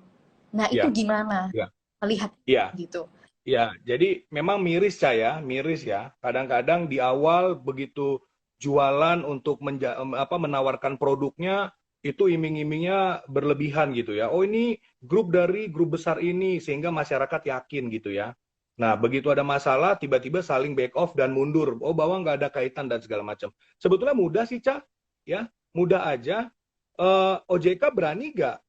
Nah, itu Iya. gimana Iya. melihat Iya. gitu? Ya, jadi memang miris ya. Kadang-kadang di awal begitu jualan untuk menawarkan produknya itu iming-imingnya berlebihan gitu ya. Oh, ini grup dari grup besar ini, sehingga masyarakat yakin gitu ya. Nah, begitu ada masalah tiba-tiba saling back off dan mundur. Oh, bahwa nggak ada kaitan dan segala macam. Sebetulnya mudah sih, Cah. Ya, mudah aja. OJK berani nggak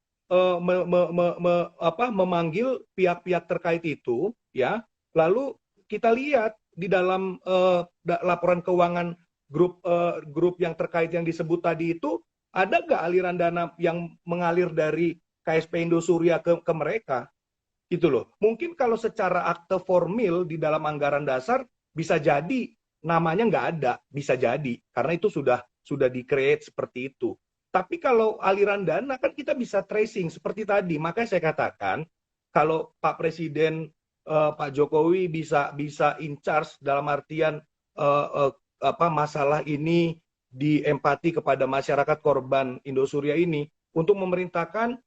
memanggil pihak-pihak terkait itu, ya. Lalu kita lihat di dalam laporan keuangan grup yang terkait yang disebut tadi itu, ada nggak aliran dana yang mengalir dari KSP Indosuria ke mereka? Gitu loh. Mungkin kalau secara akte formil di dalam anggaran dasar bisa jadi namanya nggak ada, bisa jadi karena itu sudah di-create seperti itu. Tapi kalau aliran dana kan kita bisa tracing seperti tadi. Makanya saya katakan kalau Pak Presiden Pak Jokowi bisa in charge dalam artian masalah ini diempati kepada masyarakat korban Indosuria ini untuk memerintahkan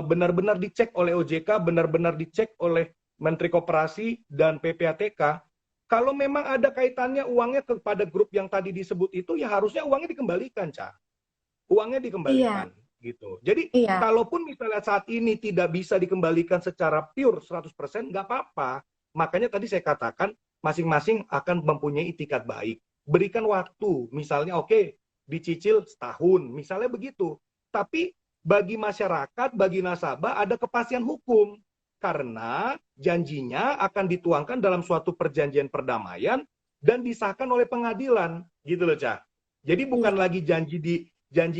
benar-benar dicek oleh OJK, benar-benar dicek oleh Menteri Koperasi dan PPATK. Kalau memang ada kaitannya uangnya kepada grup yang tadi disebut itu, ya harusnya uangnya dikembalikan, Cak. Uangnya dikembalikan, gitu. Jadi, Iya. kalaupun misalnya saat ini tidak bisa dikembalikan secara pure 100%, nggak apa-apa. Makanya tadi saya katakan, masing-masing akan mempunyai itikat baik. Berikan waktu, misalnya oke, dicicil setahun, misalnya begitu. Tapi bagi masyarakat, bagi nasabah ada kepastian hukum. Karena janjinya akan dituangkan dalam suatu perjanjian perdamaian dan disahkan oleh pengadilan. Gitu loh, Cak. Jadi bukan lagi janji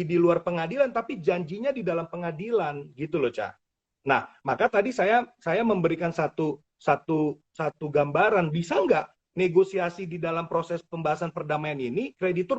di luar pengadilan, tapi janjinya di dalam pengadilan. Gitu loh, Cak. Nah, maka tadi saya memberikan satu gambaran. Bisa nggak negosiasi di dalam proses pembahasan perdamaian ini, kreditur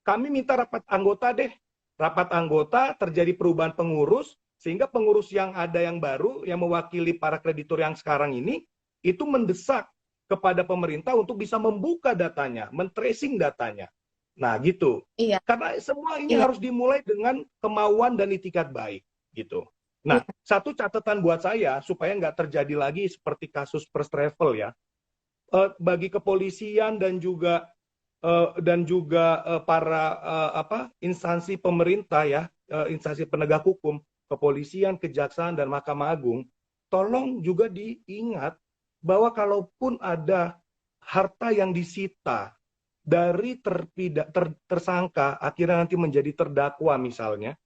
kami minta rapat anggota deh. Rapat anggota, terjadi perubahan pengurus, sehingga pengurus yang ada yang baru, yang mewakili para kreditur yang sekarang ini, itu mendesak kepada pemerintah untuk bisa membuka datanya, men-tracing datanya. Nah, gitu. Iya. Karena semua ini harus dimulai dengan kemauan dan itikat baik, gitu. Nah, satu catatan buat saya, supaya nggak terjadi lagi seperti kasus First Travel ya, bagi kepolisian dan juga para instansi pemerintah ya, instansi penegak hukum, kepolisian, kejaksaan, dan Mahkamah Agung, tolong juga diingat bahwa kalaupun ada harta yang disita dari tersangka, akhirnya nanti menjadi terdakwa misalnya,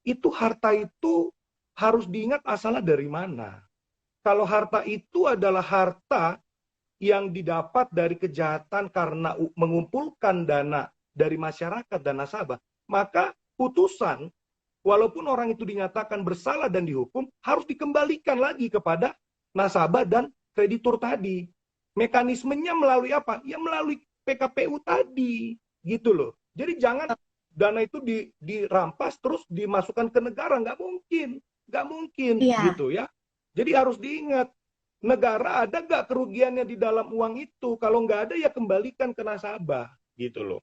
itu harta itu harus diingat asalnya dari mana. Kalau harta itu adalah harta yang didapat dari kejahatan karena mengumpulkan dana dari masyarakat dan nasabah, maka putusan, walaupun orang itu dinyatakan bersalah dan dihukum, harus dikembalikan lagi kepada nasabah dan kreditur tadi. Mekanismenya melalui apa? Ya melalui PKPU tadi, gitu loh. Jadi jangan dana itu dirampas terus dimasukkan ke negara, nggak mungkin, gitu ya. Jadi harus diingat, negara ada nggak kerugiannya di dalam uang itu? Kalau nggak ada ya kembalikan ke nasabah, gitu loh.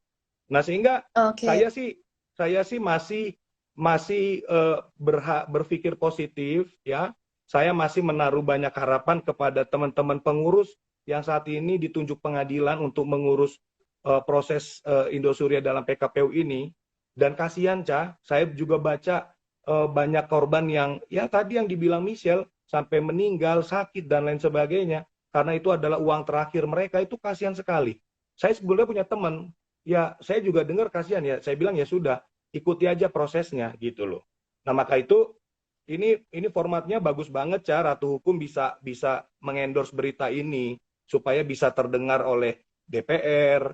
Nah, sehingga saya sih masih berpikir positif ya. Saya masih menaruh banyak harapan kepada teman-teman pengurus yang saat ini ditunjuk pengadilan untuk mengurus proses Indosuria dalam PKPU ini. Dan kasihan, Cah, saya juga baca banyak korban yang ya tadi yang dibilang Michelle, sampai meninggal, sakit, dan lain sebagainya. karena itu adalah uang terakhir mereka, itu kasihan sekali. Saya sebelumnya punya teman, ya saya juga dengar kasihan ya, saya bilang ya sudah, ikuti aja prosesnya gitu loh. Nah maka itu ini formatnya bagus banget, cara Ratu Hukum bisa bisa mengendorse berita ini supaya bisa terdengar oleh DPR,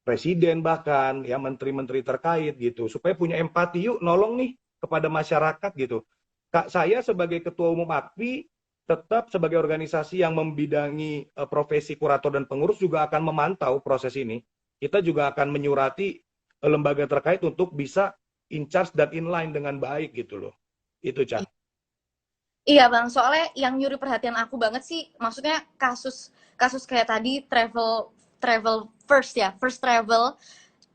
presiden bahkan ya menteri-menteri terkait gitu, supaya punya empati, yuk nolong nih kepada masyarakat gitu. Kak, saya sebagai ketua umum AKPI tetap sebagai organisasi yang membidangi profesi kurator dan pengurus juga akan memantau proses ini. Kita juga akan menyurati lembaga terkait untuk bisa in charge dan inline dengan baik gitu loh. Itu, Cah. Iya Bang, soalnya yang nyuri perhatian aku banget sih, maksudnya kasus kayak tadi travel first ya, first travel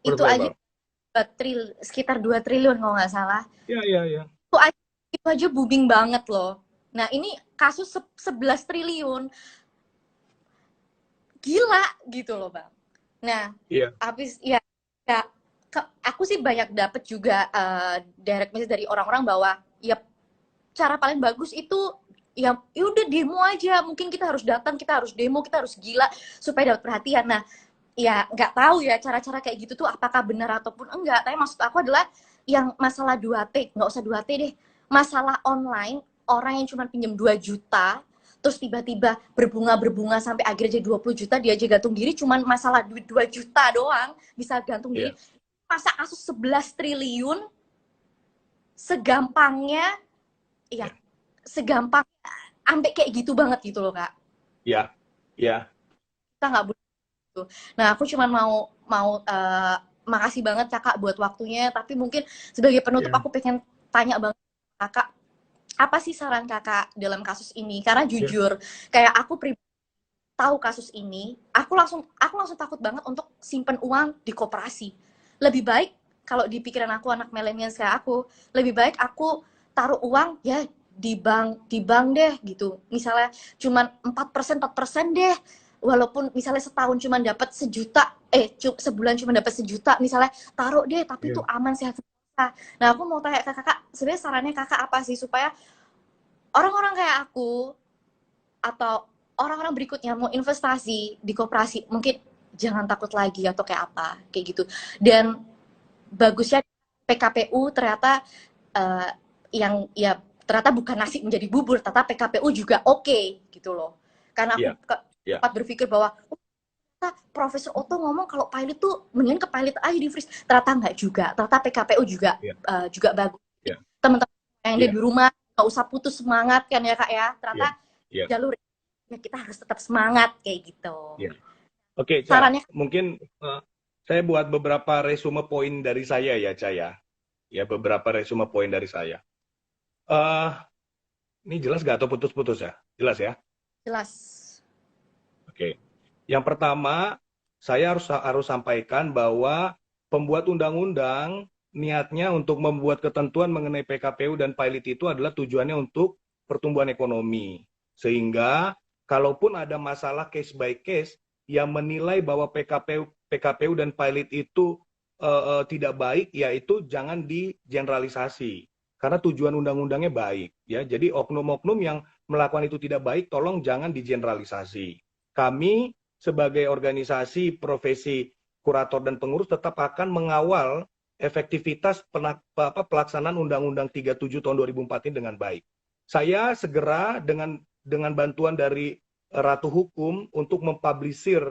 itu aja Travel. sekitar 2 triliun kalau nggak salah. Iya, iya, iya. Itu aja booming banget loh. Nah ini kasus 11 triliun, gila gitu loh Bang. Nah, Iya. habis ya, ya aku sih banyak dapet juga direct message dari orang-orang bahwa ya cara paling bagus itu ya udah demo aja, mungkin kita harus datang, kita harus demo, kita harus gila supaya dapat perhatian. Nah ya nggak tahu ya cara-cara kayak gitu tuh apakah benar ataupun enggak, tapi maksud aku adalah yang masalah 2T, nggak usah 2T deh, masalah online, orang yang cuma pinjam 2 juta terus tiba-tiba berbunga sampai akhirnya jadi 20 juta, dia aja gantung diri, cuman masalah duit 2 juta doang bisa gantung diri. Masa kasus 11 triliun segampangnya, ya segampang ambek kayak gitu banget gitu loh Kak. Iya. Iya. Kita nggak boleh gitu. Nah aku cuma mau makasih banget Kakak buat waktunya, tapi mungkin sebagai penutup aku pengen tanya banget Kakak, apa sih saran Kakak dalam kasus ini? Karena jujur kayak aku tahu kasus ini, aku langsung takut banget untuk simpen uang di koperasi. Lebih baik kalau di pikiran aku, anak milenial kayak aku, lebih baik aku taruh uang ya di bank deh gitu. Misalnya cuman 4% deh. Walaupun misalnya setahun cuma dapat sejuta, sebulan cuma dapat sejuta, misalnya taruh deh, tapi itu aman, sehat. Nah, aku mau tanya ke Kakak, sebenarnya sarannya Kakak apa sih supaya orang-orang kayak aku atau orang-orang berikutnya mau investasi di koperasi, mungkin jangan takut lagi atau kayak apa, kayak gitu. Dan bagusnya PKPU ternyata yang ya ternyata bukan nasi menjadi bubur, ternyata PKPU juga oke gitu loh. Karena aku sempat berpikir bahwa Profesor Otto ngomong kalau pilot tuh mendingan ke pilot aja di freeze, ternyata nggak juga, ternyata PKPU juga juga bagus. Teman-teman yang ada di rumah nggak usah putus semangat kan ya Kak ya, ternyata jalur ya kita harus tetap semangat kayak gitu. Oke, sarannya mungkin saya buat beberapa resume poin dari saya ya, Caya. Ya, beberapa resume poin dari saya. Ini jelas nggak atau putus-putus ya? Jelas ya? Jelas. Oke. Yang pertama, saya harus sampaikan bahwa pembuat undang-undang niatnya untuk membuat ketentuan mengenai PKPU dan pilot itu adalah tujuannya untuk pertumbuhan ekonomi. Sehingga kalaupun ada masalah case by case yang menilai bahwa PKPU dan pilot itu tidak baik, yaitu jangan digeneralisasi. Karena tujuan undang-undangnya baik. Ya. Jadi oknum-oknum yang melakukan itu tidak baik, tolong jangan digeneralisasi. Kami sebagai organisasi profesi kurator dan pengurus tetap akan mengawal efektivitas pelaksanaan Undang-Undang 37 tahun 2004 ini dengan baik. Saya segera dengan bantuan dari Ratu Hukum untuk mempublisir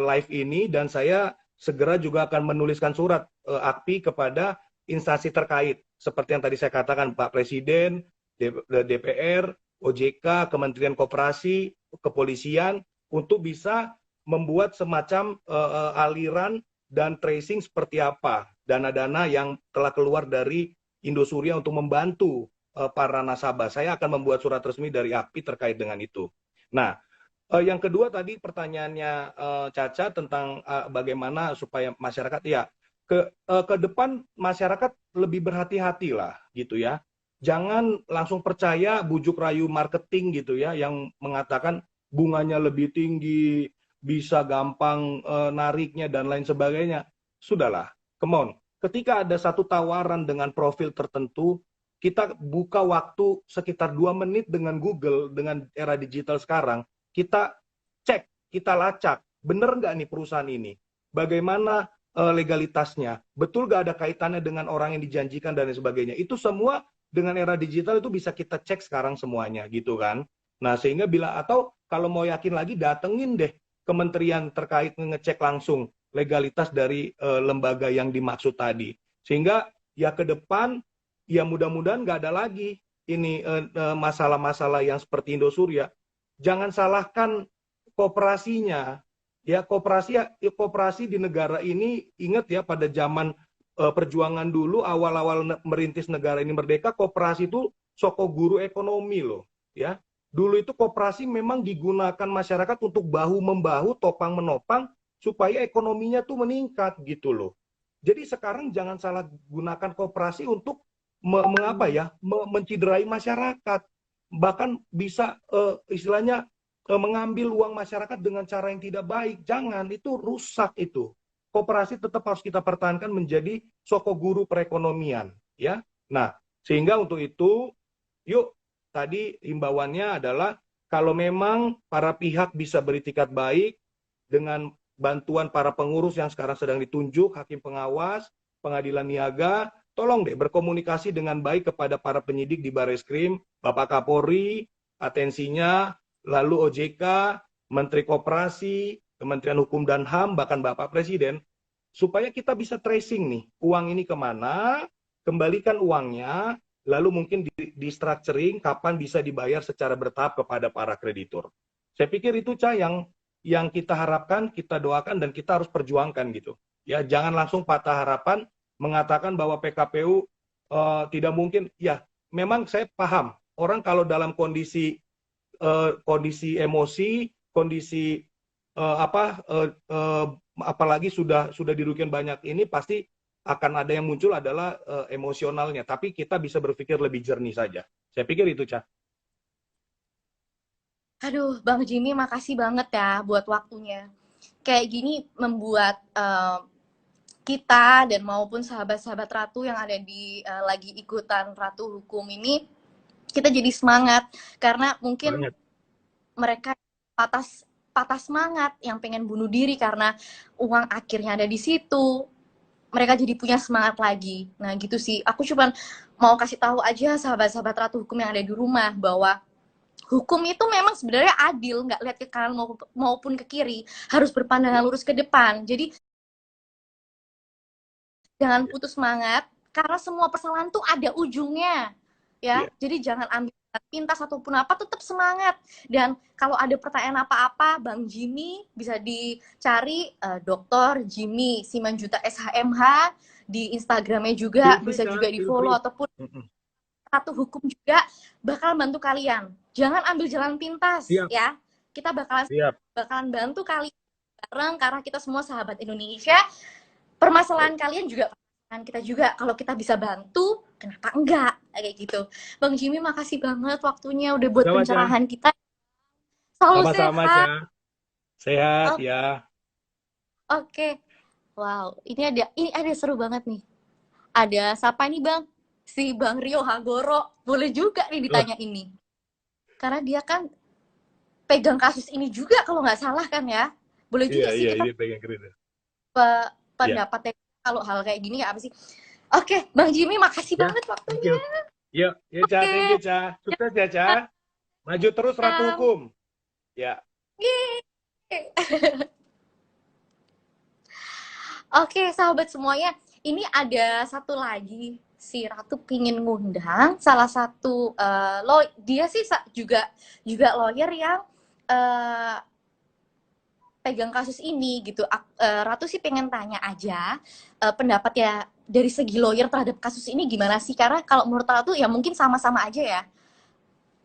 live ini, dan saya segera juga akan menuliskan surat AKPI kepada instansi terkait seperti yang tadi saya katakan, Pak Presiden, DPR, OJK, Kementerian Koperasi, Kepolisian, untuk bisa membuat semacam aliran dan tracing seperti apa dana-dana yang telah keluar dari Indosuria untuk membantu para nasabah. Saya akan membuat surat resmi dari AKPI terkait dengan itu. Nah, yang kedua tadi pertanyaannya Caca tentang bagaimana supaya masyarakat ke depan masyarakat lebih berhati-hati lah gitu ya. Jangan langsung percaya bujuk rayu marketing gitu ya yang mengatakan bunganya lebih tinggi, bisa gampang nariknya dan lain sebagainya. Sudahlah, come on. Ketika ada satu tawaran dengan profil tertentu, kita buka waktu sekitar 2 menit dengan Google, dengan era digital sekarang, kita cek, kita lacak, bener nggak nih perusahaan ini? Bagaimana legalitasnya? Betul nggak ada kaitannya dengan orang yang dijanjikan dan lain sebagainya? Itu semua dengan era digital itu bisa kita cek sekarang semuanya gitu kan. Nah, sehingga atau kalau mau yakin lagi datengin deh kementerian terkait ngecek langsung legalitas dari lembaga yang dimaksud tadi. Sehingga ya ke depan ya mudah-mudahan nggak ada lagi ini masalah-masalah yang seperti Indosuria. Jangan salahkan kooperasinya. Ya kooperasi di negara ini, ingat ya pada zaman perjuangan dulu awal-awal merintis negara ini merdeka, kooperasi itu soko guru ekonomi loh, ya. Dulu itu kooperasi memang digunakan masyarakat untuk bahu membahu, topang menopang supaya ekonominya tuh meningkat gitu loh. Jadi sekarang jangan salah gunakan kooperasi untuk menciderai masyarakat, bahkan bisa istilahnya mengambil uang masyarakat dengan cara yang tidak baik. Jangan, itu rusak itu. Koperasi tetap harus kita pertahankan menjadi soko guru perekonomian, ya. Nah, sehingga untuk itu, yuk tadi himbauannya adalah kalau memang para pihak bisa beritikat baik dengan bantuan para pengurus yang sekarang sedang ditunjuk, hakim pengawas, pengadilan niaga, tolong deh berkomunikasi dengan baik kepada para penyidik di Bareskrim, Bapak Kapolri, atensinya, lalu OJK, Menteri Koperasi, Kementerian Hukum dan HAM, bahkan Bapak Presiden, supaya kita bisa tracing nih, uang ini kemana, kembalikan uangnya, lalu mungkin di structuring, kapan bisa dibayar secara bertahap kepada para kreditur. Saya pikir itu, Ca, yang kita harapkan, kita doakan, dan kita harus perjuangkan gitu. Ya, jangan langsung patah harapan, mengatakan bahwa PKPU tidak mungkin. Ya, memang saya paham, orang kalau dalam kondisi emosi, kondisi apalagi sudah dirugikan banyak ini, pasti akan ada yang muncul adalah emosionalnya. Tapi kita bisa berpikir lebih jernih saja. Saya pikir itu, Ca. Aduh, Bang Jimmy, makasih banget ya buat waktunya. Kayak gini membuat kita dan maupun sahabat-sahabat Ratu yang ada di lagi ikutan Ratu Hukum ini, kita jadi semangat karena mungkin Banget. mereka patah semangat yang pengen bunuh diri karena uang akhirnya ada di situ, mereka jadi punya semangat lagi. Nah gitu sih, aku cuma mau kasih tahu aja sahabat-sahabat Ratu Hukum yang ada di rumah bahwa hukum itu memang sebenarnya adil, nggak lihat ke kanan maupun ke kiri, harus berpandangan lurus ke depan. Jadi jangan putus semangat karena semua persoalan tuh ada ujungnya. Ya, jadi jangan ambil pintas ataupun apa, tetap semangat. Dan kalau ada pertanyaan apa-apa, Bang Jimmy bisa dicari Dr. Jimmy Simanjuta SHMH di Instagramnya juga, bisa juga di follow, ataupun Ratu Hukum juga bakal bantu kalian. Jangan ambil jalan pintas. Siap. Ya. Kita bakalan bantu kalian bareng karena kita semua sahabat Indonesia. Permasalahan kalian juga permasalahan kita juga. Kalau kita bisa bantu, kenapa enggak? Kayak gitu. Bang Jimmy, makasih banget waktunya udah buat pencerahan kita. Selalu sama-sama, sehat. Ca. Sehat ya. Oke. Wow, ini ada seru banget nih. Ada siapa nih, Bang? Si Bang Rio Hagoro. Boleh juga nih ditanya ini. Karena dia kan pegang kasus ini juga kalau nggak salah kan ya. Boleh juga sih kita pegang kredit. Pendapatnya kalau hal kayak gini ya apa sih? Oke, Bang Jimmy, makasih banget waktunya. Yuk, Ca, thank you, Ca. Sukses ya, Ca. Maju terus Ratu Hukum. Ya. Oke, sahabat semuanya, ini ada satu lagi, si Ratu pingin ngundang salah satu dia sih juga lawyer yang pegang kasus ini gitu. Ratu sih pengen tanya aja pendapat ya dari segi lawyer terhadap kasus ini gimana sih? Karena kalau menurut Ratu ya mungkin sama-sama aja ya.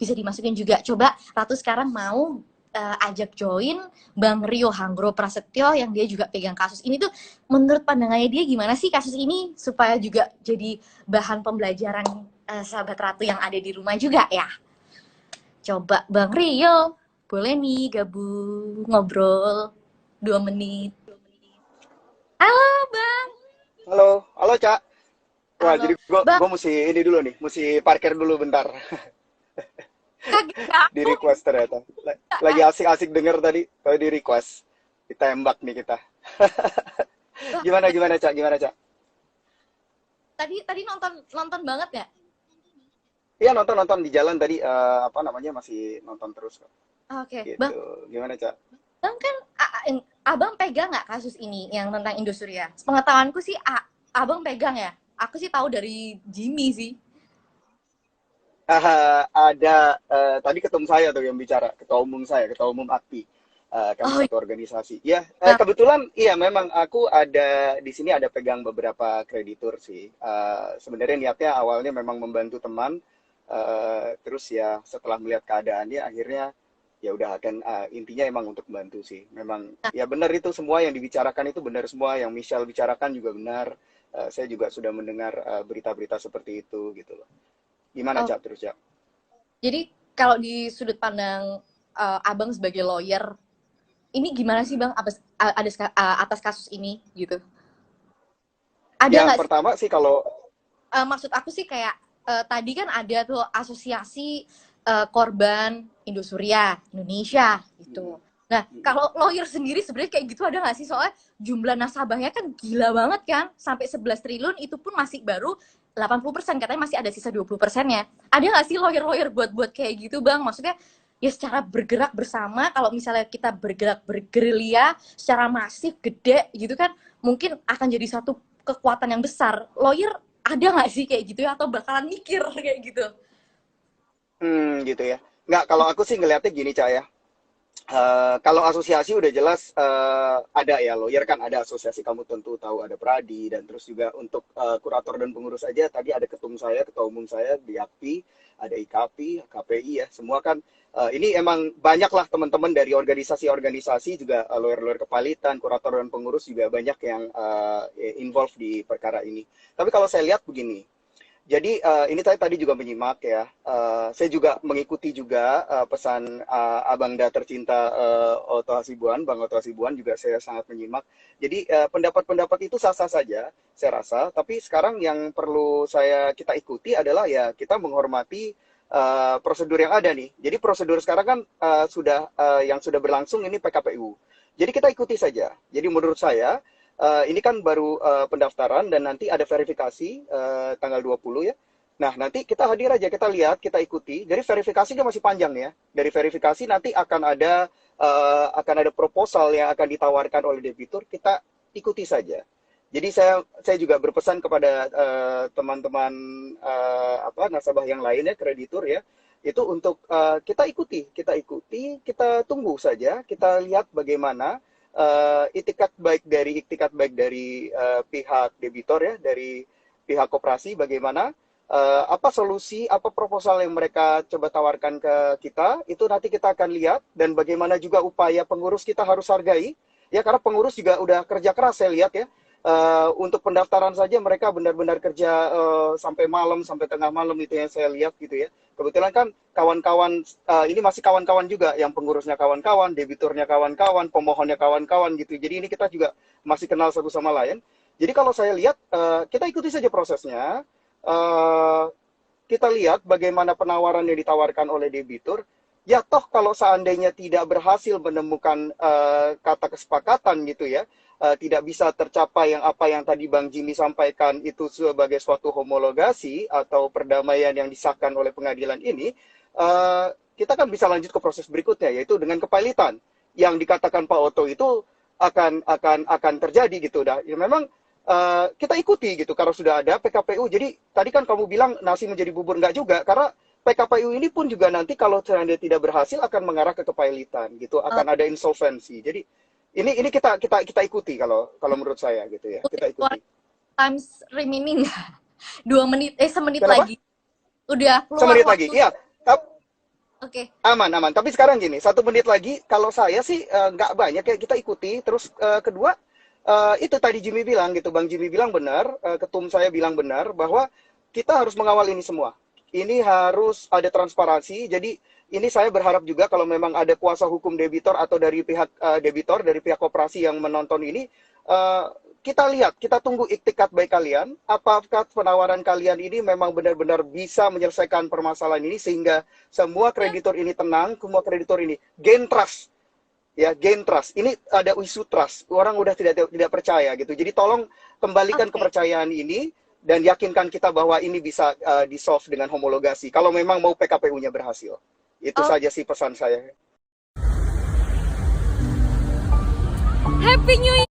Bisa dimasukin juga. Coba Ratu sekarang mau ajak join Bang Rio Hanggoro Prasetyo yang dia juga pegang kasus ini tuh, menurut pandangannya dia gimana sih kasus ini supaya juga jadi bahan pembelajaran sahabat Ratu yang ada di rumah juga ya. Coba Bang Rio, boleh nih gabung ngobrol 2 menit. Halo Bang. Halo Cak. Wah, jadi gua mesti ini dulu nih, mesti parkir dulu bentar. Kagak. Di request ternyata. Lagi asik-asik denger tadi, kalau di request. Ditembak nih kita. Gimana, Cak? Gimana, Cak? Tadi nonton nonton banget ya? Iya, nonton di jalan tadi, apa namanya, masih nonton terus kok. Oke, Bang. Gitu. Gimana, Cak? Bang kan abang pegang nggak kasus ini yang tentang Indosuria? Pengetahuanku sih abang pegang ya. Aku sih tahu dari Jimmy sih. Ada tadi ketum saya tuh yang bicara, ketua umum AKPI, kami Oh, satu organisasi. Ya, nah, kebetulan iya memang aku ada di sini ada pegang beberapa kreditur sih. Sebenarnya niatnya awalnya memang membantu teman, terus ya setelah melihat keadaannya akhirnya ya udah akan intinya emang untuk membantu sih. Memang ya benar itu semua yang dibicarakan itu benar semua, yang Michelle bicarakan juga benar. Saya juga sudah mendengar berita-berita seperti itu gitu loh. Gimana oh, Cak terus Cak? jadi kalau di sudut pandang abang sebagai lawyer, ini gimana sih bang atas kasus ini gitu? Ada Yang nggak sih? pertama sih kalau Maksud aku sih kayak tadi kan ada tuh asosiasi korban Indosuria Indonesia gitu. Nah, kalau lawyer sendiri sebenarnya kayak gitu ada nggak sih? Soalnya jumlah nasabahnya kan gila banget kan, sampai 11 triliun itu pun masih baru 80%, katanya masih ada sisa 20%-nya. Ada nggak sih lawyer-lawyer buat kayak gitu, Bang? Maksudnya ya secara bergerak bersama, kalau misalnya kita bergerak bergerilya secara masif, gede gitu kan, mungkin akan jadi satu kekuatan yang besar. Lawyer ada nggak sih kayak gitu ya? Atau bakalan mikir kayak gitu? gitu ya. Nggak, kalau aku sih ngelihatnya gini Cak ya. Kalau asosiasi udah jelas ada ya, lawyer kan ada asosiasi, kamu tentu tahu ada Pradi, dan terus juga untuk kurator dan pengurus aja tadi ada ketum saya, ketua umum saya di AKPI, ada IKAPI, KPI ya, semua kan ini emang banyaklah teman-teman dari organisasi-organisasi juga, lawyer-lawyer kepalitan, kurator dan pengurus juga banyak yang involved di perkara ini. Tapi kalau saya lihat begini, jadi ini saya tadi juga menyimak ya. Saya juga mengikuti juga pesan Abang Da tercinta Oto Hasibuan, Bang Oto Hasibuan juga saya sangat menyimak. Jadi pendapat-pendapat itu sah-sah saja, saya rasa. Tapi sekarang yang perlu kita ikuti adalah ya kita menghormati prosedur yang ada nih. Jadi prosedur sekarang kan yang sudah berlangsung ini PKPU. Jadi kita ikuti saja. Jadi menurut saya ini kan baru pendaftaran dan nanti ada verifikasi tanggal 20 ya. Nah, nanti kita hadir aja, kita lihat, kita ikuti. Jadi verifikasinya masih panjang ya. Dari verifikasi nanti akan ada proposal yang akan ditawarkan oleh debitur, kita ikuti saja. Jadi saya juga berpesan kepada teman-teman nasabah yang lain ya, kreditur ya, itu untuk kita ikuti, kita tunggu saja, kita lihat bagaimana iktikat baik dari pihak debitor ya, dari pihak koperasi, bagaimana apa solusi, apa proposal yang mereka coba tawarkan ke kita, itu nanti kita akan lihat, dan bagaimana juga upaya pengurus kita harus hargai ya, karena pengurus juga udah kerja keras saya lihat ya. Untuk pendaftaran saja mereka benar-benar kerja sampai malam, sampai tengah malam, itu yang saya lihat gitu ya. Kebetulan kan kawan-kawan ini masih kawan-kawan juga, yang pengurusnya kawan-kawan, debiturnya kawan-kawan, pemohonnya kawan-kawan gitu. Jadi ini kita juga masih kenal satu sama lain. Jadi kalau saya lihat kita ikuti saja prosesnya. Kita lihat bagaimana penawaran yang ditawarkan oleh debitur. Ya toh kalau seandainya tidak berhasil menemukan kata kesepakatan gitu ya, tidak bisa tercapai apa yang tadi Bang Jimmy sampaikan itu sebagai suatu homologasi atau perdamaian yang disahkan oleh pengadilan ini, kita kan bisa lanjut ke proses berikutnya, yaitu dengan kepailitan yang dikatakan Pak Oto itu akan terjadi gitu. Ya memang kita ikuti gitu karena sudah ada PKPU. Jadi tadi kan kamu bilang nasi menjadi bubur, enggak juga, karena PKPU ini pun juga nanti kalau seandainya tidak berhasil akan mengarah ke kepailitan gitu, akan ada insolvensi. Jadi ini kita ikuti kalau menurut saya gitu ya, kita ikuti. Times remaining 2 menit, semenit Kenapa? lagi. Udah keluar Semenit waktu. lagi, iya. Oke. Aman. Tapi sekarang gini, 1 menit lagi, kalau saya sih nggak banyak ya, kita ikuti. Terus kedua, itu tadi Jimmy bilang gitu, Bang Jimmy bilang benar, ketum saya bilang benar, bahwa kita harus mengawal ini semua. Ini harus ada transparansi, jadi ini saya berharap juga kalau memang ada kuasa hukum debitor atau dari pihak debitor, dari pihak koperasi yang menonton ini, kita lihat, kita tunggu iktikat baik kalian. Apakah penawaran kalian ini memang benar-benar bisa menyelesaikan permasalahan ini sehingga semua kreditor ini tenang, semua kreditor ini gain trust. Ya, gain trust. Ini ada isu trust. Orang udah tidak percaya gitu. Jadi tolong kembalikan kepercayaan ini dan yakinkan kita bahwa ini bisa di-solve dengan homologasi. Kalau memang mau PKPU-nya berhasil. Itu saja sih pesan saya. Happy New Year.